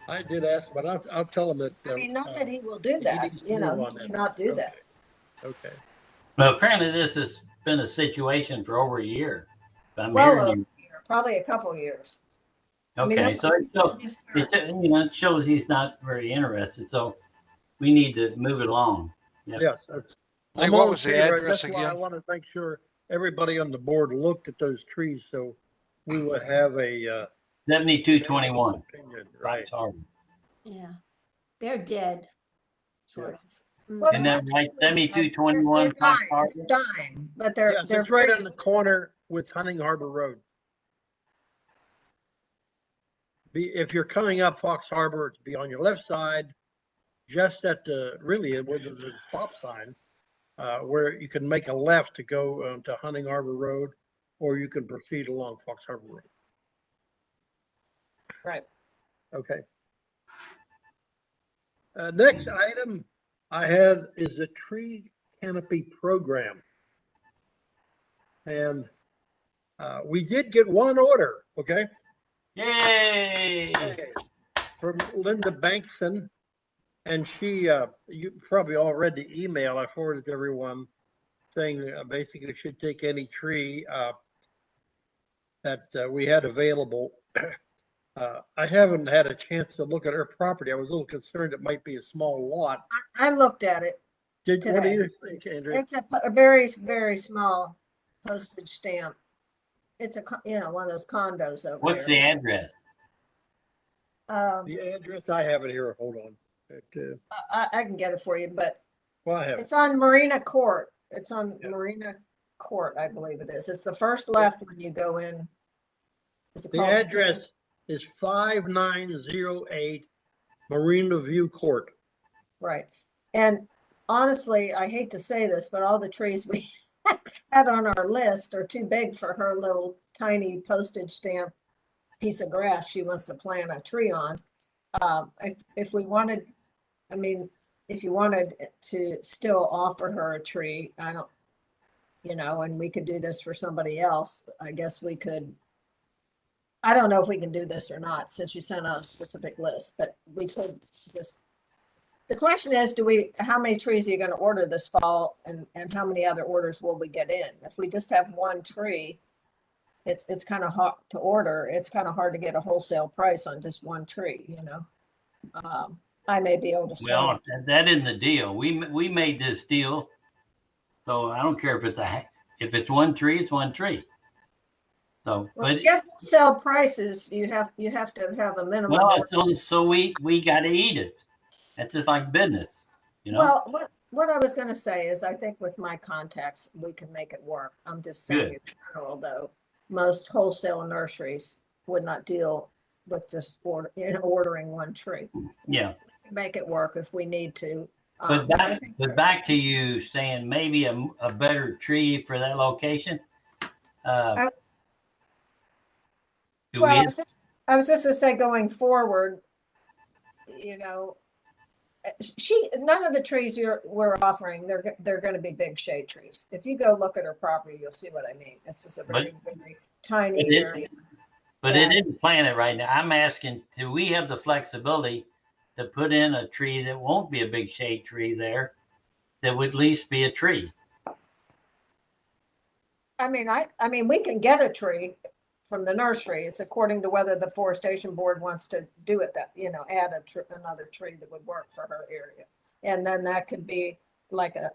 I did ask, but I'll tell him that. I mean, not that he will do that, you know, he may not do that. Okay. Well, apparently this has been a situation for over a year. I'm Well, hearing you. probably a couple years. I mean, Okay, so it shows he's not very interested. So we need to move it along. Yep. Yes. Hey, what was the address That's why I again? want to make sure everybody on the board looked at those trees, so we would have a 7221. opinion, right? Yeah. They're dead, sort of. Well, Isn't that right? 7221 Fox Harbor? They're dying, but they're Yes, it's right on the corner with Hunting Harbor Road. If you're coming up Fox Harbor, it's be on your left side, just at the where there's a stop sign, where you can make a left to go to Hunting Harbor Road, or you can proceed along Fox Harbor Road. Right. Okay. Next item I had is the tree canopy program. And We did get one order, okay, Yay! from Linda Bankson. And she, you probably all read the email I forwarded to everyone saying basically should take any tree that we had available. I haven't had a chance to look at her property. I was a little concerned it might be a small lot. I looked at it. What do Today. you think, Andrea? It's a very, very small postage stamp. It's one of those condos over What's the there. address? The address, I have it here. Hold on. I can get it for you, but Well, I have it. it's on Marina Court. It's on Marina Court, I believe it is. It's the first left when you go in. Is it The called? address is 5908 Marina View Court. Right. And honestly, I hate to say this, but all the trees we had on our list are too big for her little tiny postage stamp piece of grass she wants to plant a tree on. If we wanted, I mean, if you wanted to still offer her a tree, I don't, and we could do this for somebody else, I guess we could. I don't know if we can do this or not since you sent out a specific list, but we could just. The question is, how many trees are you going to order this fall, and how many other orders will we get in? If we just have one tree, it's kind of hard to order. It's kind of hard to get a wholesale price on just one tree, I may be able to. Well, that isn't the deal. We made this deal, so I don't care if it's one tree, it's one tree. So, well, to get wholesale prices, you have to have a minimum. Well, so we got to eat it. It's just like business, Well, what I was going to say is, I think with my contacts, we can make it work. I'm just saying, in general, though, most wholesale nurseries would not deal with just ordering one tree. Yeah, Make it work if we need to. But back to you saying maybe a better tree for that location. I was just going to say, going forward, none of the trees we're offering, they're going to be big shade trees. If you go look at her property, you'll see what I mean. It's just a very, very tiny area. But it isn't planted right now. I'm asking, do we have the flexibility to put in a tree that won't be a big shade tree there, that would at least be a tree? I mean, we can get a tree from the nursery. It's according to whether the Forestation Board wants to do it, that, add another tree that would work for her area. And then that could be like a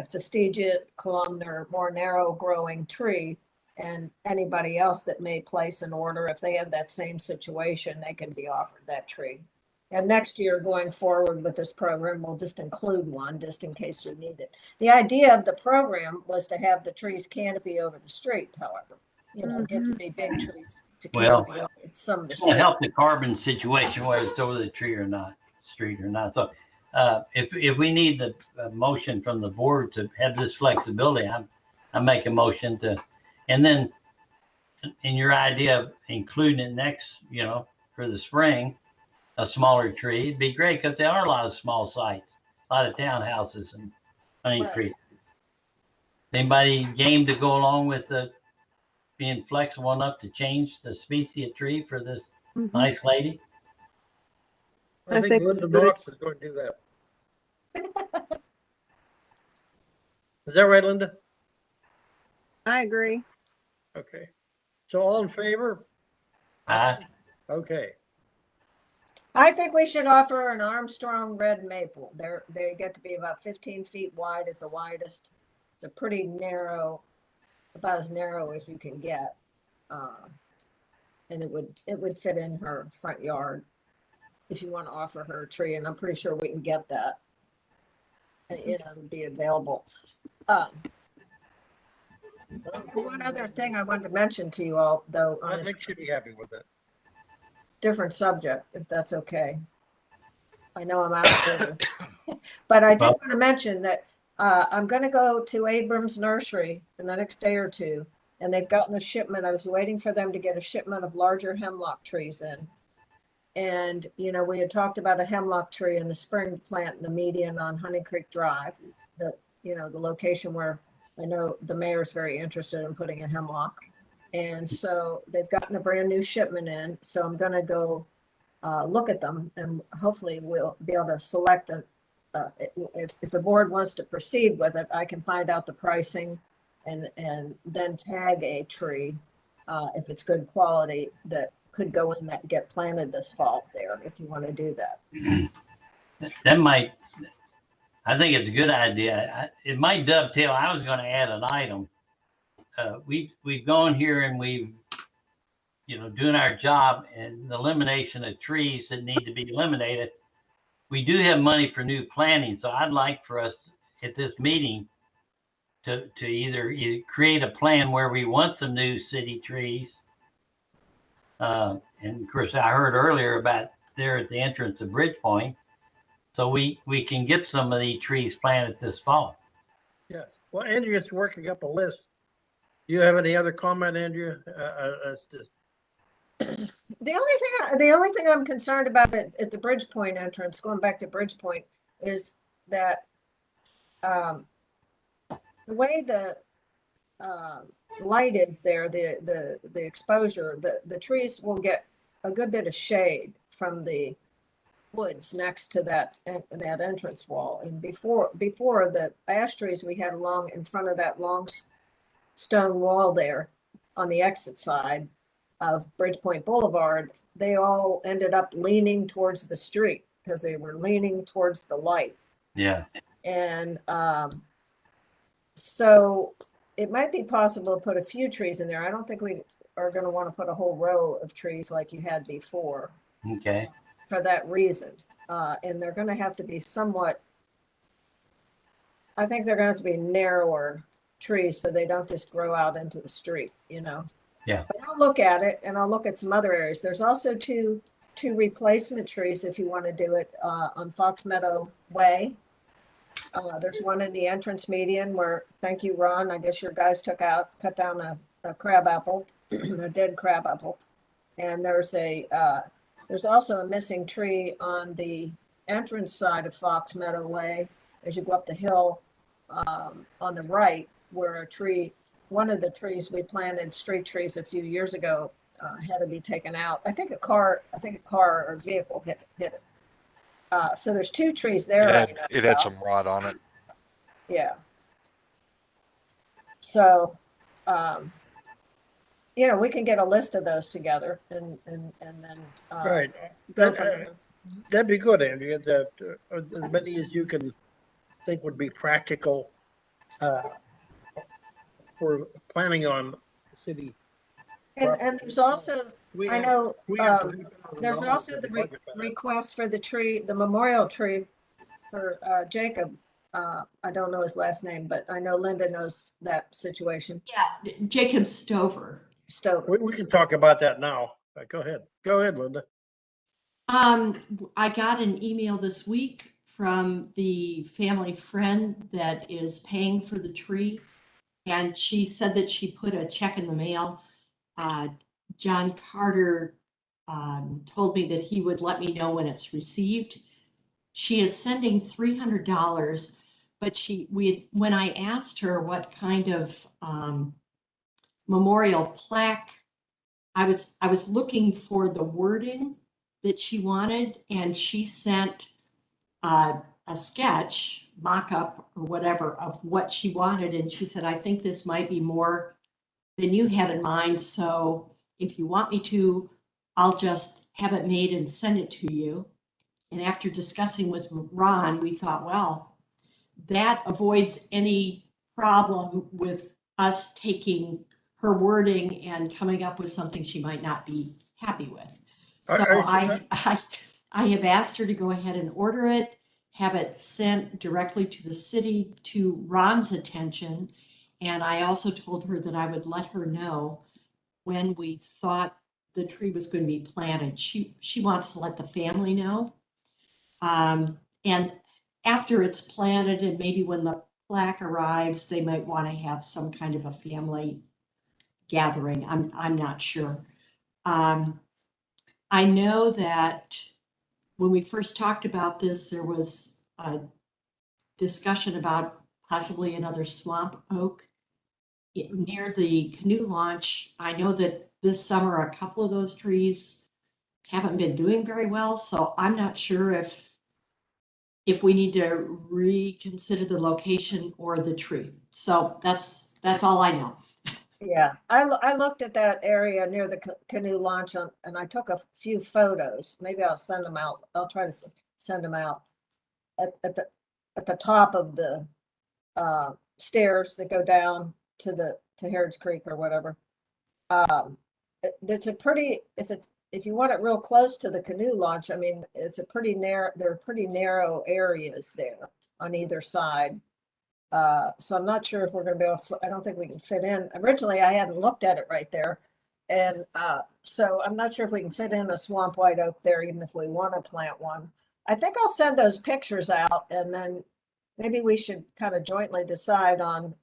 fastigiate, columnar, more narrow growing tree. And anybody else that may place an order, if they have that same situation, they can be offered that tree. And next year, going forward with this program, we'll just include one just in case we need it. The idea of the program was to have the trees canopy over the street, however, get to be big trees to canopy over some of the street. It'll help the carbon situation, whether it's over the tree or not, street or not. So if we need the motion from the board to have this flexibility, I make a motion to, and then in your idea of including it next, for the spring, a smaller tree, it'd be great, because there are a lot of small sites, a lot of townhouses and Honey Creek. Anybody game to go along with being flexible enough to change the species of tree for this nice lady? I think Linda Knox is going to do that. Is that right, Linda? I agree. Okay. So all in favor? Aye. Okay. I think we should offer an Armstrong red maple. They get to be about 15 feet wide at the widest. It's a pretty narrow, about as narrow as you can get, and it would fit in her front yard if you want to offer her a tree. And I'm pretty sure we can get that. And it'll be available. One other thing I wanted to mention to you all, though, I think she'd be happy with it. Different subject, if that's okay. I know I'm out of order, but I did want to mention that I'm going to go to Abrams Nursery in the next day or two, and they've gotten a shipment. I was waiting for them to get a shipment of larger hemlock trees in. And, we had talked about a hemlock tree in the spring plant in the median on Honey Creek Drive, the location where I know the mayor is very interested in putting a hemlock. And so they've gotten a brand new shipment in, so I'm gonna go look at them, and hopefully we'll be able to select if the board wants to proceed with it, I can find out the pricing and then tag a tree if it's good quality that could go in that get planted this fall there, if you want to do that. That might, I think it's a good idea. It might dovetail. I was going to add an item. We've gone here and we've, doing our job and the elimination of trees that need to be eliminated. We do have money for new planting, so I'd like for us at this meeting to either create a plan where we want some new city trees. And of course, I heard earlier about there at the entrance of Bridgepoint. So we can get some of these trees planted this fall. Yes. Well, Andrea's working up a list. Do you have any other comment, Andrea? As to... The only thing I'm concerned about at the Bridgepoint entrance, going back to Bridgepoint, is that the way the light is there, the exposure, the trees will get a good bit of shade from the woods next to that entrance wall. And before the ash trees we had along in front of that long stone wall there on the exit side of Bridgepoint Boulevard, they all ended up leaning towards the street because they were leaning towards the light. Yeah. And so it might be possible to put a few trees in there. I don't think we are going to want to put a whole row of trees like you had before. Okay. For that reason. And they're going to have to be somewhat, I think they're going to have to be narrower trees so they don't just grow out into the street, Yeah. But I'll look at it and I'll look at some other areas. There's also two replacement trees if you want to do it on Fox Meadow Way. There's one in the entrance median where, thank you, Ron, I guess your guys cut down a crab apple, a dead crab apple. And there's also a missing tree on the entrance side of Fox Meadow Way as you go up the hill on the right, where one of the trees we planted, street trees a few years ago, had to be taken out. I think a car or vehicle hit it. So there's two trees there. It had some rot on it. Yeah. So, we can get a list of those together and then Right. go from there. That'd be good, Andrea. That as many as you can think would be practical for planning on city. And there's also, I know, there's also the request for the memorial tree for Jacob. I don't know his last name, but I know Linda knows that situation. Yeah, Jacob Stover. We can talk about that now. Go ahead, Linda. I got an email this week from the family friend that is paying for the tree, and she said that she put a check in the mail. John Carter told me that he would let me know when it's received. She is sending $300, but when I asked her what kind of memorial plaque, I was looking for the wording that she wanted, and she sent a sketch, mock-up or whatever of what she wanted, and she said, I think this might be more than you had in mind, so if you want me to, I'll just have it made and send it to you. And after discussing with Ron, we thought, well, that avoids any problem with us taking her wording and coming up with something she might not be happy with. So I have asked her to go ahead and order it, have it sent directly to the city to Ron's attention. And I also told her that I would let her know when we thought the tree was going to be planted. She wants to let the family know. And after it's planted and maybe when the plaque arrives, they might want to have some kind of a family gathering. I'm not sure. I know that when we first talked about this, there was a discussion about possibly another swamp oak. near the canoe launch, I know that this summer, a couple of those trees haven't been doing very well, so I'm not sure if we need to reconsider the location or the tree. So that's all I know. Yeah, I looked at that area near the canoe launch and I took a few photos. Maybe I'll send them out. I'll try to send them out at the top of the stairs that go down to Harrods Creek or whatever. It's a pretty, if you want it real close to the canoe launch, I mean, it's a pretty narrow, there are pretty narrow areas there on either side. So I'm not sure if we're gonna be able to, I don't think we can fit in. Originally, I hadn't looked at it right there. And so I'm not sure if we can fit in a swamp white oak there, even if we want to plant one. I think I'll send those pictures out and then maybe we should kind of jointly decide on,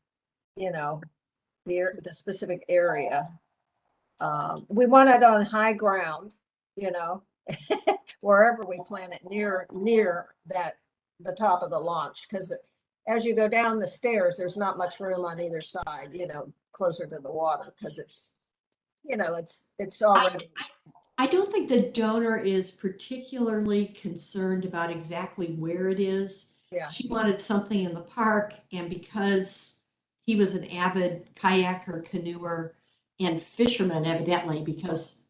you know, the specific area. We want it on high ground, you know, wherever we plant it near the top of the launch, because as you go down the stairs, there's not much room on either side, you know, closer to the water, because it's, you know, it's already. I don't think the donor is particularly concerned about exactly where it is. Yeah. He wanted something in the park, and because he was an avid kayaker, canoeer, and fisherman, evidently, because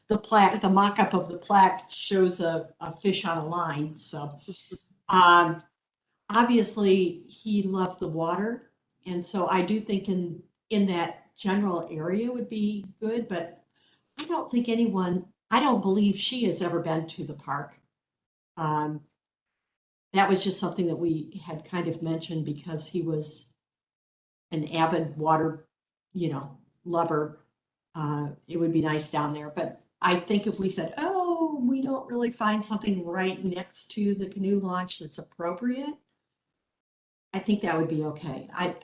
the mock-up of the plaque shows a fish on a line. So obviously he loved the water. And so I do think in that general area would be good, but I don't believe she has ever been to the park. That was just something that we had kind of mentioned because he was an avid water, lover. It would be nice down there, but I think if we said, oh, we don't really find something right next to the canoe launch that's appropriate, I think that would be okay. I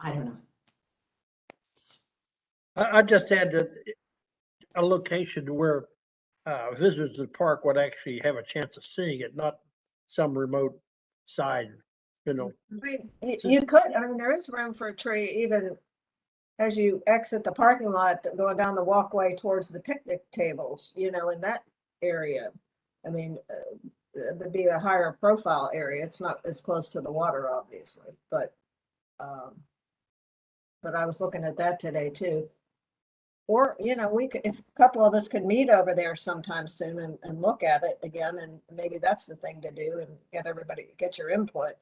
don't know. I just had a location where visitors to the park would actually have a chance of seeing it, not some remote side, you know. I mean, you could, I mean, there is room for a tree even as you exit the parking lot, going down the walkway towards the picnic tables, you know, in that area. I mean, it'd be a higher profile area. It's not as close to the water, obviously, but I was looking at that today too. Or, you know, we could, if a couple of us could meet over there sometime soon and look at it again, and maybe that's the thing to do and get your input.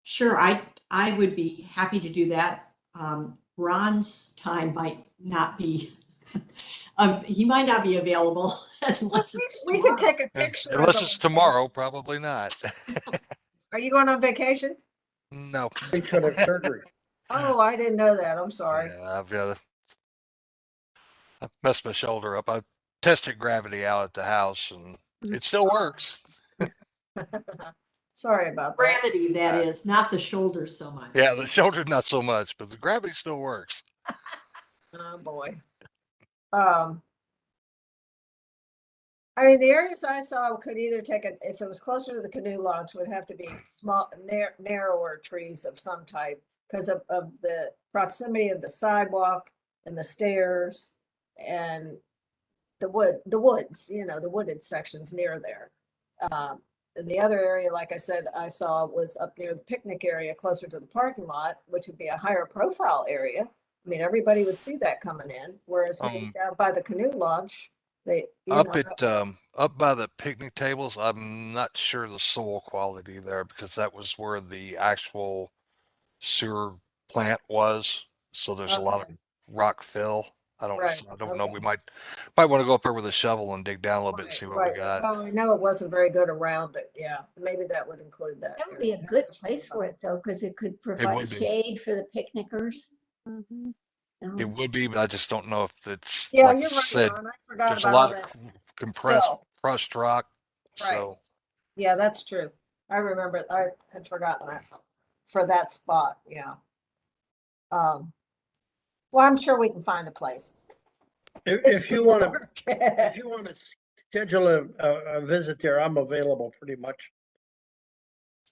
Sure, I would be happy to do that. Ron's time might not be, he might not be available unless it's We can tomorrow. take a picture. of Unless the it's tomorrow, probably not. Are you going on vacation? No. He's gonna have surgery. Oh, I didn't know that. I'm sorry. Yeah, I messed my shoulder up. I tested gravity out at the house and it still works. Sorry about that. Gravity, that is, not the shoulder so much. Yeah, the shoulder not so much, but the gravity still works. Oh, boy. I mean, the areas I saw could either take it, if it was closer to the canoe launch, would have to be small, narrower trees of some type because of the proximity of the sidewalk and the stairs and the woods, you know, the wooded sections near there. The other area, like I said, I saw was up near the picnic area closer to the parking lot, which would be a higher profile area. I mean, everybody would see that coming in, whereas maybe down by the canoe launch, up by the picnic tables, I'm not sure the soil quality there because that was where the actual sewer plant was. So there's a lot of rock fill. I don't know. We might want to go up there with a shovel and dig down a little bit and see what we got. Oh, I know it wasn't very good around it. Yeah, maybe that would include that. That would be a good place for it though, because it could provide shade for the picnickers. Mhm. It would be, but I just don't know if it's Yeah, like you're I right, said. Ron. I forgot There's a about all lot of that. compressed Fill. crushed rock. Right. So Yeah, that's true. I remember. I had forgotten that for that spot. Yeah. Well, I'm sure we can find a place. If you want to schedule a visit there, I'm available pretty much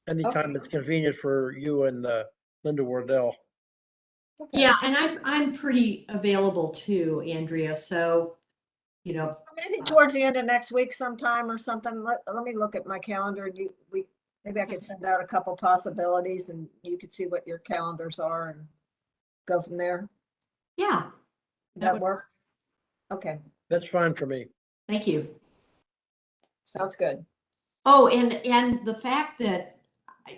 anytime Okay. it's convenient for you and Linda Wardell. Okay. Yeah, and I'm pretty available too, Andrea. So, you know, Maybe towards the end of next week sometime or something. Let me look at my calendar. Maybe I could send out a couple possibilities and you could see what your calendars are and go from there. yeah, That would work? Okay, That's fine for me. thank you. sounds good. Oh, and the fact that,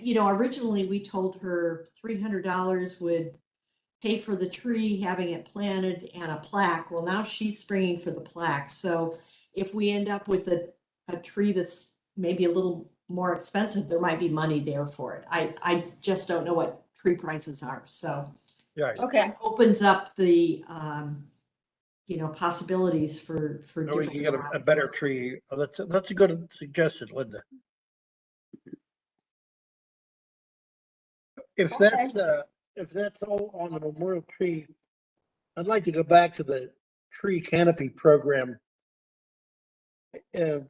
originally we told her $300 would pay for the tree, having it planted and a plaque. Well, now she's springing for the plaque. So if we end up with a tree that's maybe a little more expensive, there might be money there for it. I just don't know what tree prices are. So Yeah. Okay. that opens up the, possibilities for Now we different can get a better tree. Oh, that's a good suggestion, Linda. If Okay. that's all on the memorial tree, I'd like to go back to the tree canopy program. And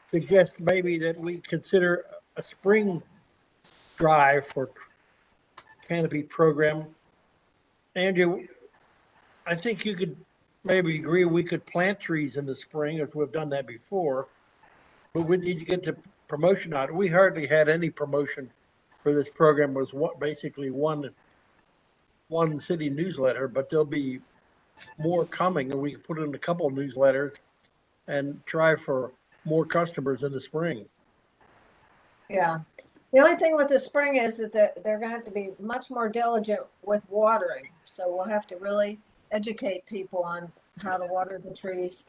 suggest maybe that we consider a spring drive for canopy program. Andrew, I think you could maybe agree we could plant trees in the spring if we've done that before, but we need to get the promotion out. We hardly had any promotion for this program. It was basically one city newsletter, but there'll be more coming, and we can put in a couple of newsletters and try for more customers in the spring. Yeah. The only thing with the spring is that they're going to have to be much more diligent with watering. So we'll have to really educate people on how to water the trees,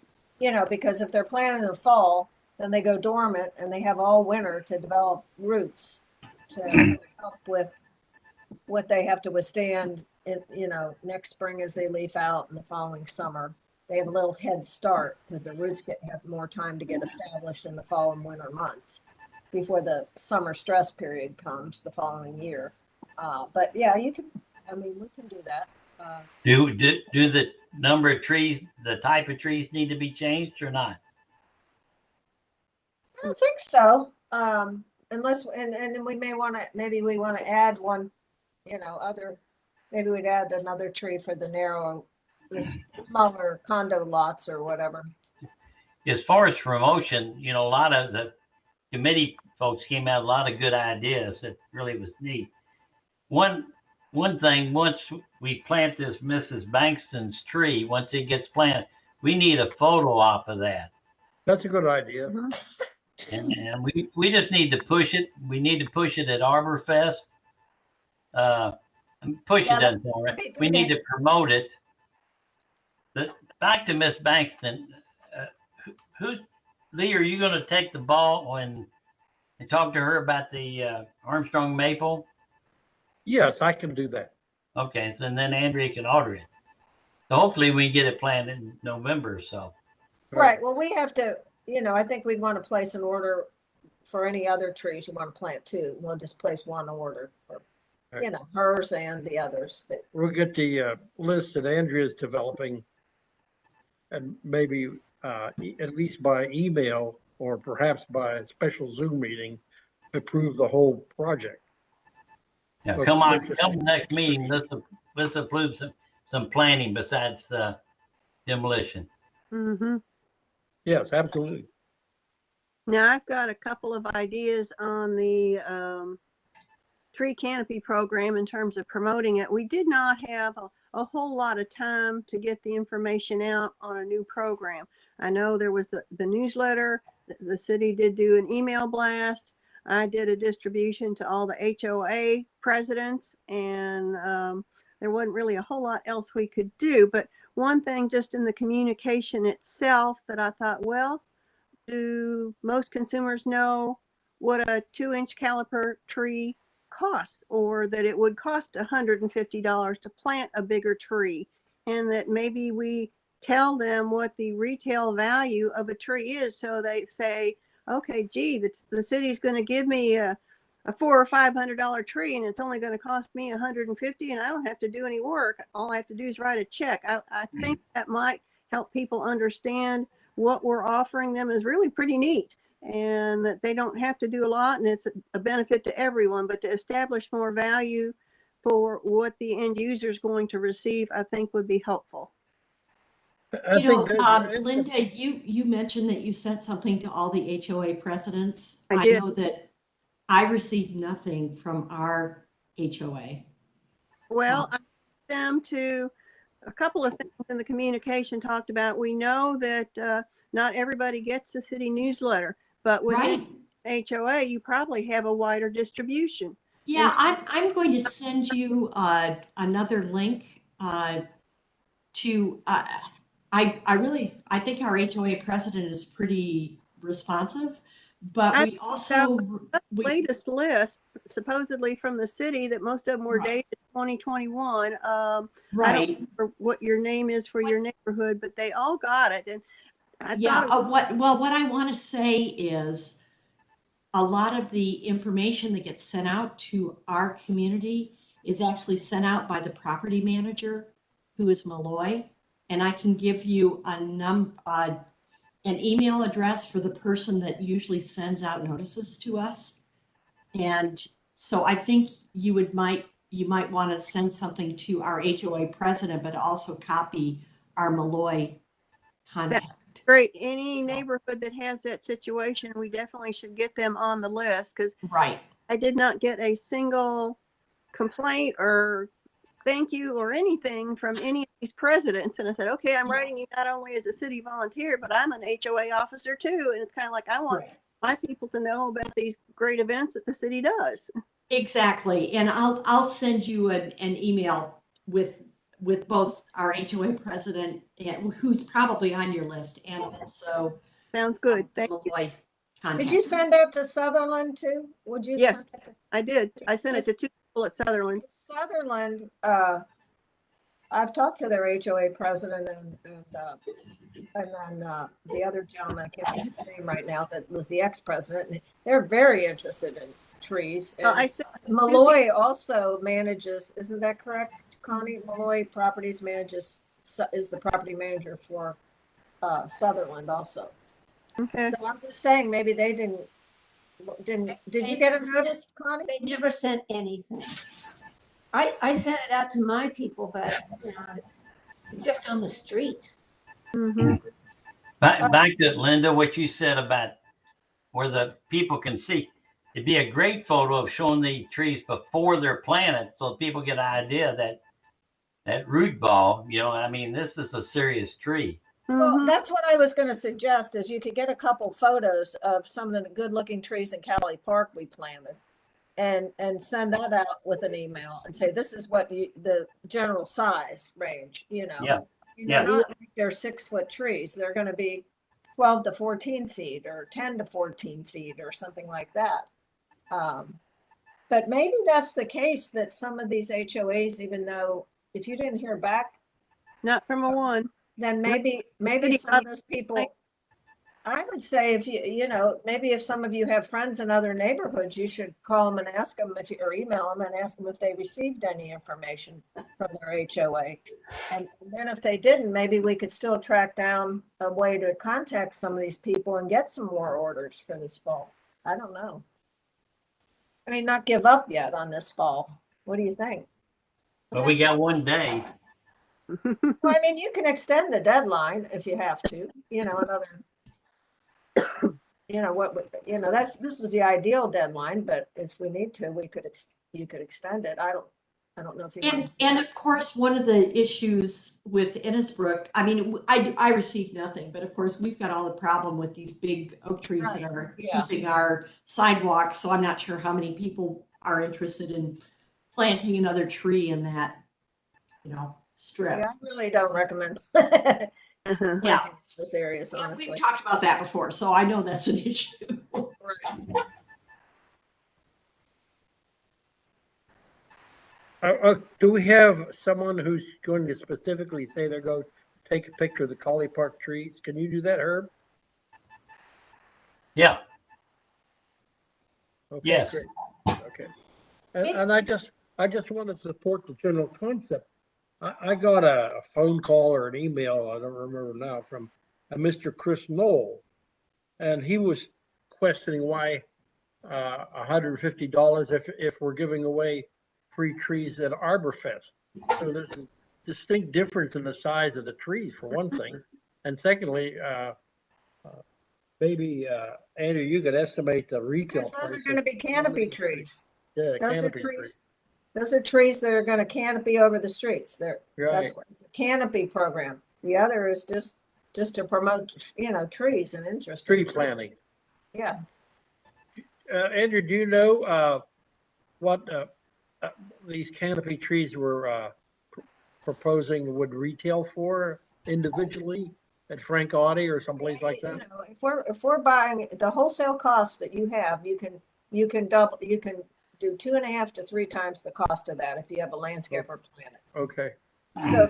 because if they're planted in the fall, then they go dormant and they have all winter to develop roots to help with what they have to withstand next spring as they leaf out in the following summer. They have a little head start because the roots have more time to get established in the fall and winter months before the summer stress period comes the following year. But yeah, we can do that. Do the number of trees, the type of trees need to be changed or not? I don't think so. Unless, and we may want to, maybe we want to add one, maybe we'd add another tree for the smaller condo lots or whatever. As far as promotion, a lot of the committee folks came out with a lot of good ideas that really was neat. One thing, once we plant this Mrs. Bankston's tree, once it gets planted, we need a photo op of that. That's a good idea. And we just need to push it. We need to push it at Arbor Fest. Push it doesn't sound right. We need to promote it. Back to Miss Bankston. Lee, are you going to take the ball and talk to her about the Armstrong Maple? Yes, I can do that. Okay, so then Andrea can order it. So hopefully we get it planned in November or so. Right. Well, we have to, I think we'd want to place an order for any other trees you want to plant too. We'll just place one order for, hers and the others. We'll get the list that Andrea's developing, and maybe at least by email or perhaps by a special Zoom meeting, approve the whole project. Now, come next meeting. Let's approve some planning besides the demolition. Mm-hmm. Yes, absolutely. Now I've got a couple of ideas on the tree canopy program in terms of promoting it. We did not have a whole lot of time to get the information out on a new program. I know there was the newsletter. The city did do an email blast. I did a distribution to all the HOA presidents, and there wasn't really a whole lot else we could do. But one thing just in the communication itself that I thought, well, do most consumers know what a 2-inch caliper tree costs, or that it would cost $150 to plant a bigger tree, and that maybe we tell them what the retail value of a tree is, so they say, okay, gee, the city's going to give me a $400 or $500 tree, and it's only going to cost me $150, and I don't have to do any work. All I have to do is write a check. I think that might help people understand what we're offering them is really pretty neat, and that they don't have to do a lot, and it's a benefit to everyone. But to establish more value for what the end user is going to receive, I think would be helpful. I You know, think there is some- Linda, you mentioned that you sent something to all the HOA presidents. I did. know that I received nothing from our HOA. Well, I sent them to a couple of things in the communication talked about. We know that not everybody gets the city newsletter, but within HOA, you probably have a wider distribution. Yeah, I'm going to send you another link to. I think our HOA president is pretty responsive, but we also The latest list, supposedly from the city, that most of them were dated 2021. I don't know what your name is for your neighborhood, but they all got it. And I thought what I want to say is a lot of the information that gets sent out to our community is actually sent out by the property manager, who is Malloy, and I can give you an email address for the person that usually sends out notices to us. And so I think you might want to send something to our HOA president, but also copy our Malloy contact. great. Any neighborhood that has that situation, we definitely should get them on the list, because I did not get a single complaint or thank you or anything from any of these presidents. And I said, okay, I'm writing you not only as a city volunteer, but I'm an HOA officer too. And it's kind of like, I want my people to know about these great events that the city does. Exactly. And I'll send you an email with both our HOA president, and who's probably on your list, and also sounds good. Thank you. Did you send that to Sutherland too? Would you? Yes, I did. I sent it to 2 people at Sutherland. Sutherland, I've talked to their HOA president and then the other gentleman, I can't think of his name right now, that was the ex-president, and they're very interested in trees. And Malloy also manages, isn't that correct, Connie? Malloy Properties is the property manager for Sutherland also. Okay. So I'm just saying, maybe they did you get a notice, Connie? They never sent anything. I sent it out to my people, but it's just on the street. Back to Linda, what you said about where the people can see. It'd be a great photo of showing the trees before they're planted, so people get an idea that root ball, I mean, this is a serious tree. Well, that's what I was going to suggest, is you could get a couple photos of some of the good looking trees in Cali Park we planted and send that out with an email and say, this is what the general size range, They're not like they're 6-foot trees. They're going to be 12 to 14 feet or 10 to 14 feet or something like that. But maybe that's the case, that some of these HOAs, even though if you didn't hear back, not from a one, then maybe some of those people, I would say, if maybe if some of you have friends in other neighborhoods, you should call them and ask them or email them and ask them if they received any information from their HOA. And then if they didn't, maybe we could still track down a way to contact some of these people and get some more orders for this fall. I don't know. I mean, not give up yet on this fall. What do you think? But we got one day. Well, I mean, you can extend the deadline if you have to, another, this was the ideal deadline, but if we need to, you could extend it. I don't know if you and of course, one of the issues with Innisbrook, I mean, I received nothing, but of course we've got all the problem with these big oak trees that are keeping our sidewalks. So I'm not sure how many people are interested in planting another tree in that, strip. Yeah, I really don't recommend those areas, honestly. We've talked about that before, so I know that's an issue. Do we have someone who's going to specifically say they're going to take a picture of the Cali Park trees? Can you do that, Herb? Yeah. Okay, yes. Great. Okay. And I just want to support the general concept. I got a phone call or an email, I don't remember now, from a Mr. Chris Knoll, and he was questioning why $150 if we're giving away free trees at Arbor Fest. So there's a distinct difference in the size of the trees, for one thing. And secondly, maybe, Andrew, you could estimate the retail Because those are price. going to be canopy trees. Yeah, Those are canopy tree. trees. Those are trees that are going to canopy over the streets. Right. That's what it's a canopy program. The other is just to promote, trees and interest. in Tree trees. planting. Yeah. Andrew, do you know what these canopy trees were proposing would retail for individually at Frank Audi or someplace like that? If we're buying the wholesale cost that you have, you can do 2.5 to 3 times the cost of that if you have a landscaper plan it. Okay. So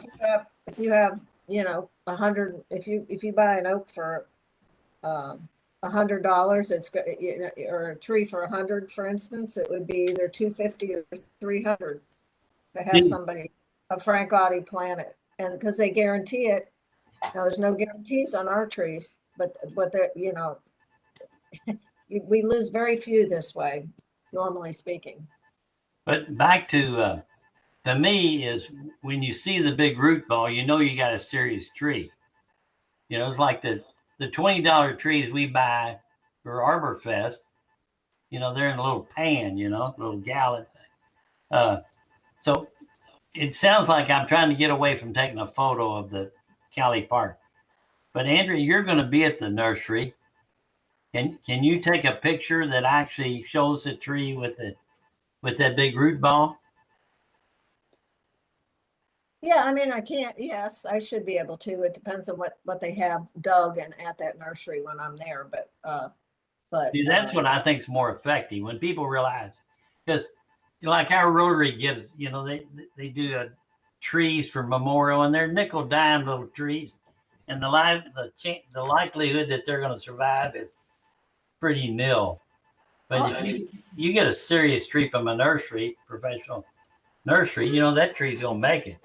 if you have 100, if you buy an oak for $100, it's or a tree for 100, for instance, it would be either 250 or 300 to have somebody, a Frank Audi plant it, and because they guarantee it. Now there's no guarantees on our trees, but we lose very few this way, normally speaking. But back to me is when you see the big root ball, you got a serious tree. It's like the $20 trees we buy for Arbor Fest. They're in a little pan, little gallon thing. So it sounds like I'm trying to get away from taking a photo of the Cali Park. But Andrea, you're going to be at the nursery. Can you take a picture that actually shows the tree with that big root ball? Yeah, I mean, I can't. Yes, I should be able to. It depends on what they have dug and at that nursery when I'm there. But See, that's what I think is more effective when people realize, because like our Rotary gives, they do trees for memorial, and they're nickel dime little trees, and the likelihood that they're going to survive is pretty nil. But if you get a serious tree from a nursery, professional nursery, that tree's going to make it.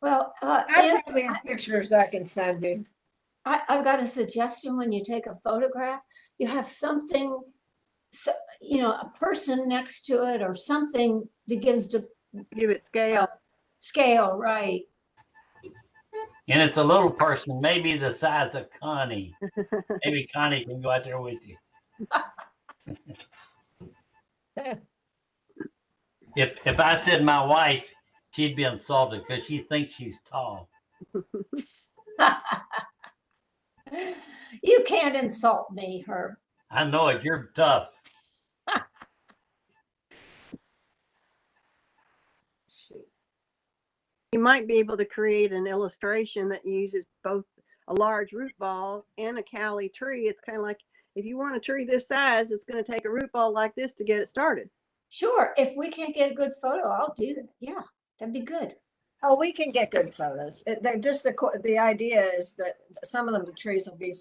Well, I probably have pictures I can send you. I've got a suggestion. When you take a photograph, you have something, a person next to it or something that gives the Give it scale. Scale, right? And it's a little person, maybe the size of Connie. Maybe Connie can go out there with you. If I said my wife, she'd be insulted because she thinks she's tall. You can't insult me, Herb. I know it. You're tough. You might be able to create an illustration that uses both a large root ball and a Cali tree. It's kind of like, if you want a tree this size, it's going to take a root ball like this to get it started. Sure. If we can't get a good photo, I'll do that. Yeah, that'd be good. Oh, we can get good photos. The idea is that some of them, the trees will be,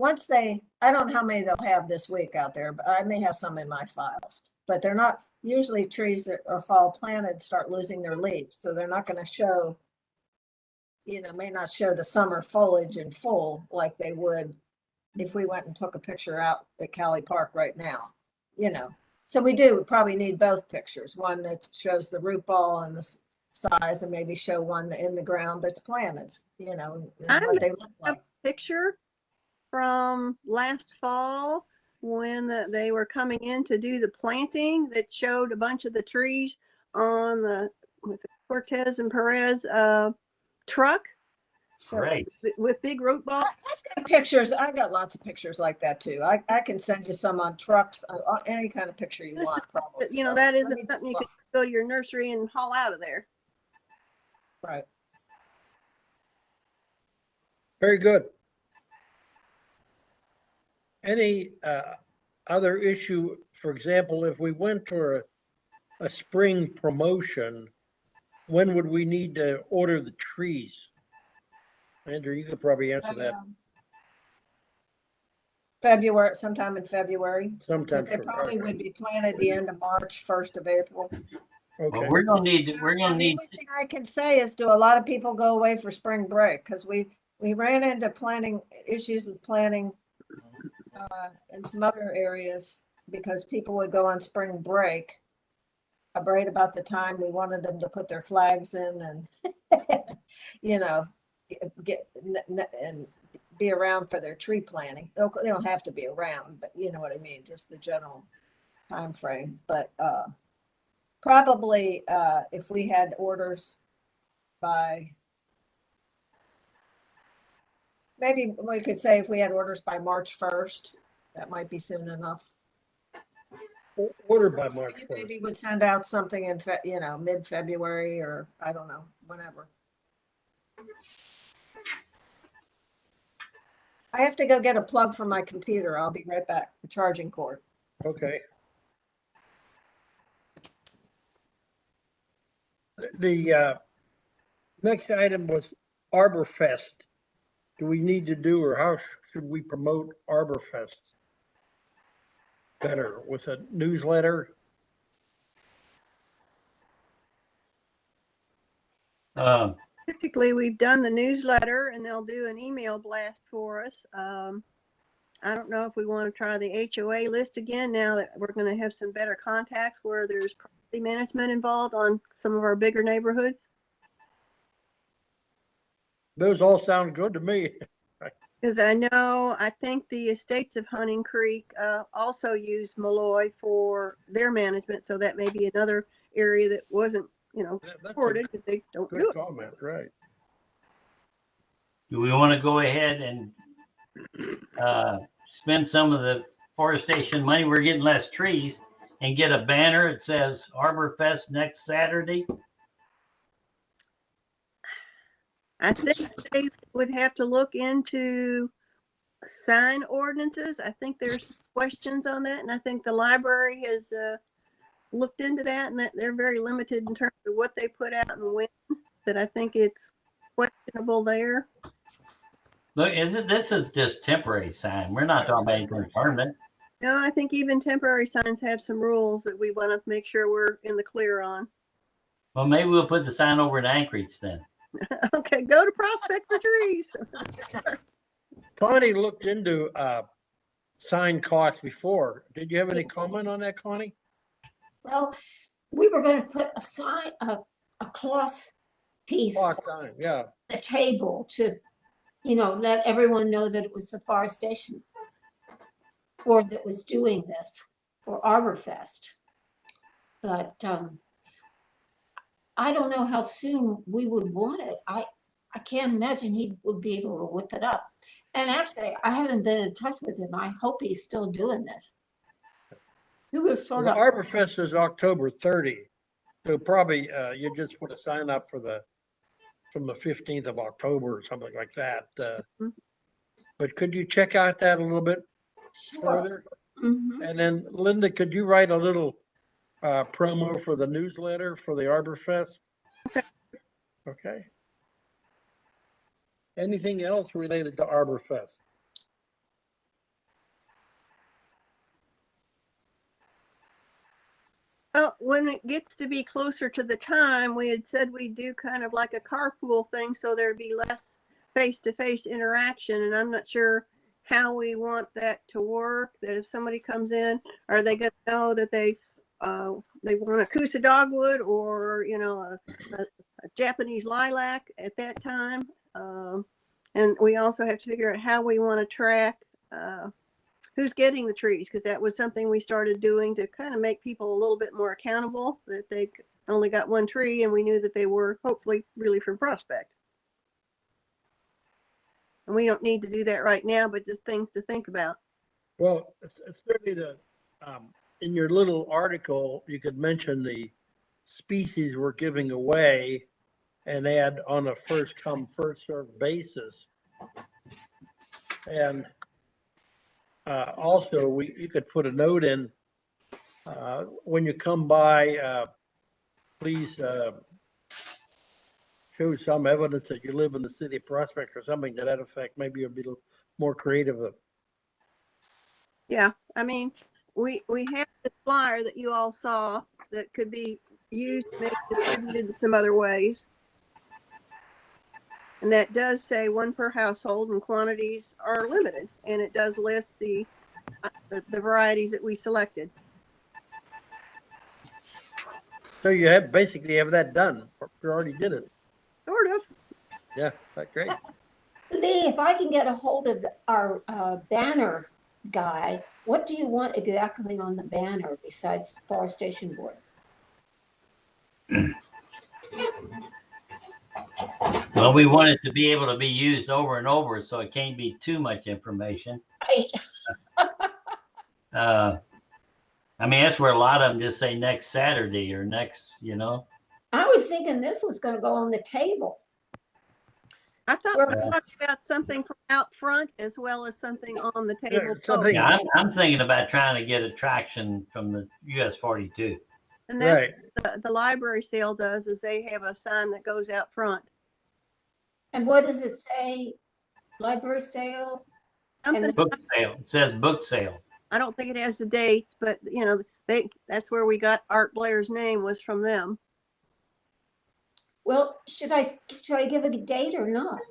I don't know how many they'll have this week out there, but I may have some in my files, but they're not usually trees that are fall planted start losing their leaves. So they're not going to show, may not show the summer foliage in full like they would if we went and took a picture out at Cali Park right now, So we probably need both pictures, one that shows the root ball and the size, and maybe show one in the ground that's planted, and what they look like. A picture from last fall when they were coming in to do the planting that showed a bunch of the trees on the Cortez and Perez truck. Great. With big root balls. I've got pictures. I got lots of pictures like that too. I can send you some on trucks, any kind of picture you want. Probably. That isn't something you can go to your nursery and haul out of there. Right. Very good. Any other issue, for example, if we went for a spring promotion, when would we need to order the trees? Andrew, you could probably answer that. February, sometime in February. Sometime. They probably would be planted the end of March, 1st of April. Okay. Well, we're gonna need. The only thing I can say is, do a lot of people go away for spring break? Because we ran into issues with planning in some other areas because people would go on spring break right about the time we wanted them to put their flags in and, you know, and be around for their tree planting. They don't have to be around, but you know what I mean, just the general time frame. But probably if we had orders by, maybe we could say if we had orders by March 1st, that might be soon enough. Order by So March you 1st. maybe would send out something in, mid-February, or I don't know, whenever. I have to go get a plug for my computer. I'll be right back. The charging cord. Okay. The next item was Arbor Fest. Do we need to do, or how should we promote Arbor Fest better, with a newsletter? Typically, we've done the newsletter and they'll do an email blast for us. I don't know if we want to try the HOA list again now that we're going to have some better contacts where there's property management involved on some of our bigger neighborhoods. Those all sound good to me. Because I think the estates of Hunting Creek also use Malloy for their management. So that may be another area that wasn't, That's a reported because they don't do good it. comment, right? Do we want to go ahead and spend some of the forestation money? We're getting less trees, and get a banner that says Arbor Fest next Saturday. I think they would have to look into sign ordinances. I think there's questions on that, and I think the library has looked into that, and that they're very limited in terms of what they put out and when. That I think it's questionable there. Look, this is just temporary sign. We're not talking about anything permanent. No, I think even temporary signs have some rules that we want to make sure we're in the clear on. Well, maybe we'll put the sign over in Anchorage then. Okay, go to Prospect for trees. Connie looked into sign costs before. Did you have any comment on that, Connie? Well, we were going to put a sign, a cloth piece Clock sign, yeah. on the table to, let everyone know that it was the Forestation board that was doing this for Arbor Fest. But I don't know how soon we would want it. I can't imagine he would be able to whip it up. And actually, I haven't been in touch with him. I hope he's still doing this. He was sort The of, Arbor Fest is October 30. So probably you just put a sign up from the 15th of October or something like that. But could you check out that a little bit sure. further? Mhm. And then Linda, could you write a little promo for the newsletter for the Arbor Fest? Okay. Anything else related to Arbor Fest? Oh, when it gets to be closer to the time, we had said we'd do kind of like a carpool thing so there'd be less face-to-face interaction. And I'm not sure how we want that to work, that if somebody comes in, are they going to know that they want a Coosa dogwood or, a Japanese lilac at that time? And we also have to figure out how we want to track who's getting the trees, because that was something we started doing to kind of make people a little bit more accountable, that they only got one tree and we knew that they were hopefully really from Prospect. And we don't need to do that right now, but just things to think about. Well, it's certainly in your little article, you could mention the species we're giving away and add on a first come, first served basis. And also, you could put a note in when you come by, please show some evidence that you live in the city of Prospect or something to that effect. Maybe you'll be a little more creative. Yeah, I mean, we have the flyer that you all saw that could be used, maybe distributed in some other ways. And that does say one per household and quantities are limited. And it does list the varieties that we selected. So you have basically have that done. You already did it. Sort of. Yeah, that's great. Lee, if I can get a hold of our banner guy, what do you want exactly on the banner besides Forestation Board? Well, we want it to be able to be used over and over, so it can't be too much information. Right. I mean, that's where a lot of them just say next Saturday or next, you know. I was thinking this was going to go on the table. I thought We're- we talked about something from out front as well as something on the Yeah, table. something- Yeah, I'm thinking about trying to get attraction from the US 42. And that's Right. the library sale does, is they have a sign that goes out front. And what does it say? Library sale? Something, Book sale. It says book sale. I don't think it has the dates, but you know, that's where we got Art Blair's name was from them. Well, should I give a date or not?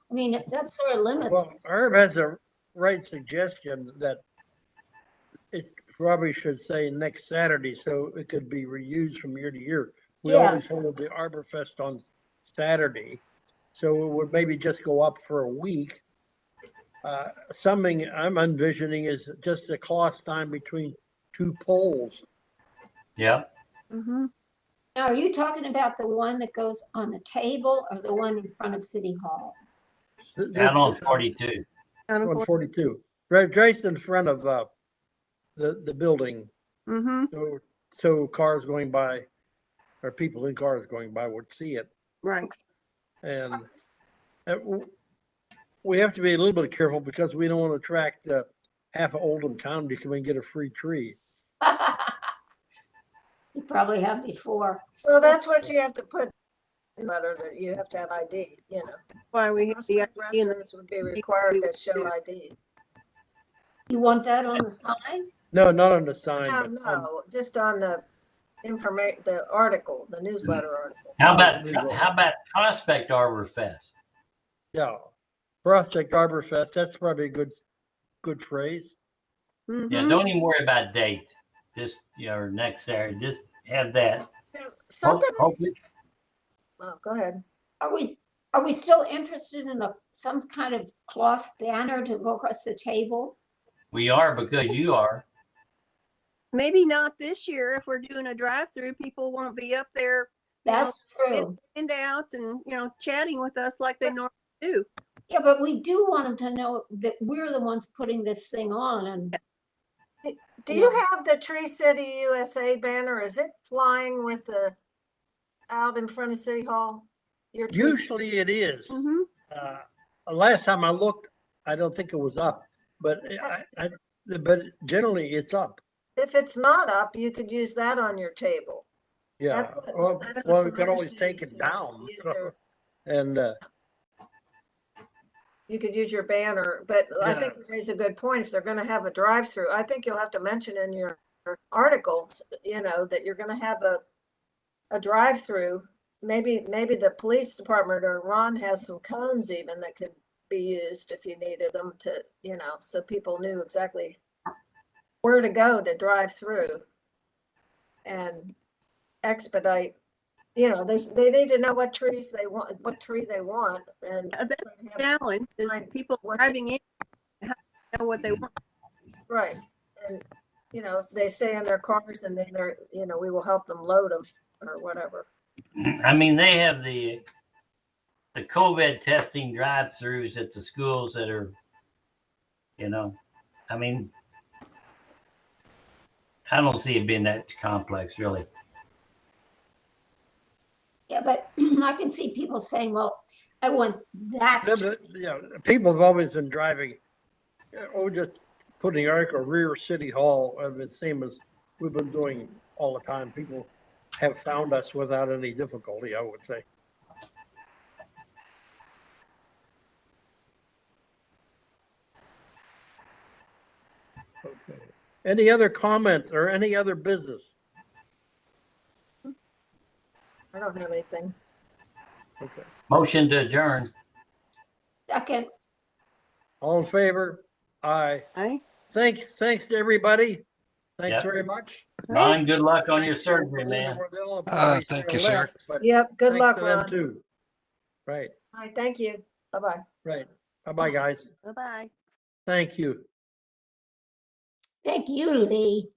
I mean, that sort of limits. Well, Herb has a right suggestion that it probably should say next Saturday, so it could be reused from year to year. We Yeah. always hold the Arbor Fest on Saturday, so it would maybe just go up for a week. Something I'm envisioning is just a cloth time between two poles. Yeah. Mm-hmm. Now, are you talking about the one that goes on the table or the one in front of City Hall? Out on 42. On 42, right in front of the building. Mm-hmm. So cars going by, or people in cars going by would see it. Right. And we have to be a little bit careful because we don't want to attract half of Oldham County to come and get a free tree. You probably have before. Well, that's what you have to put in the letter, that you have to have ID, you know. Why we have the Prospect ID in the residents would be required to show ID. You want that on the sign? No, not on the sign, No, but no, just on the the article, the newsletter article. How about Prospect Arbor Fest? yeah. Prospect Arbor Fest, that's probably a good phrase. Mm-hmm. Yeah, don't even worry about date. Just, you know, next Saturday, just have that. Yeah, something else. Hopefully, Oh, go ahead. Are we still interested in some kind of cloth banner to go across the table? we are because you are. Maybe not this year. If we're doing a drive-through, people won't be up there. That's true. Handouts and chatting with us like they normally do. Yeah, but we do want them to know that we're the ones putting this thing on. And Do you have the Tree City USA banner? Is it flying with the out in front of City Hall? Your tree- Usually it is. Mm-hmm. Last time I looked, I don't think it was up, but but generally it's up. If it's not up, you could use that on your table. Yeah. That's what- Well, that's what well, we some can other always take cities it do, is down. use their- And You could use your banner, but I think Yeah. you raise a good point. If they're going to have a drive-through, I think you'll have to mention in your articles, that you're going to have a drive-through. Maybe the police department or Ron has some cones even that could be used if you needed them to, so people knew exactly where to go to drive through and expedite. They need to know what trees they want, what tree they want, and That's try to have- challenge is find people what- driving in have to know what they want. right. And they say in their cars, and then they're, we will help them load them or whatever. I mean, they have the COVID testing drive-throughs at the schools that are, I mean, I don't see it being that complex, really. yeah, but I can see people saying, well, I want that. people have always been driving, just putting article rear City Hall, the same as we've been doing all the time. People have found us without any difficulty, I would say. Okay. Any other comments or any other business? I don't have anything. Okay. Motion to adjourn. Second. All in favor? Aye. Right? Thanks to everybody. Thanks Yep. very much. Ron, good luck on your Thanks for surgery, Linda man. Wardell, probably Thank Sarah you, sir. left, but Yep, good thanks luck, to them Ron. too. Right, All right, thank you. Bye-bye. right. Bye-bye, guys. Bye-bye. Thank you. Thank you, Lee.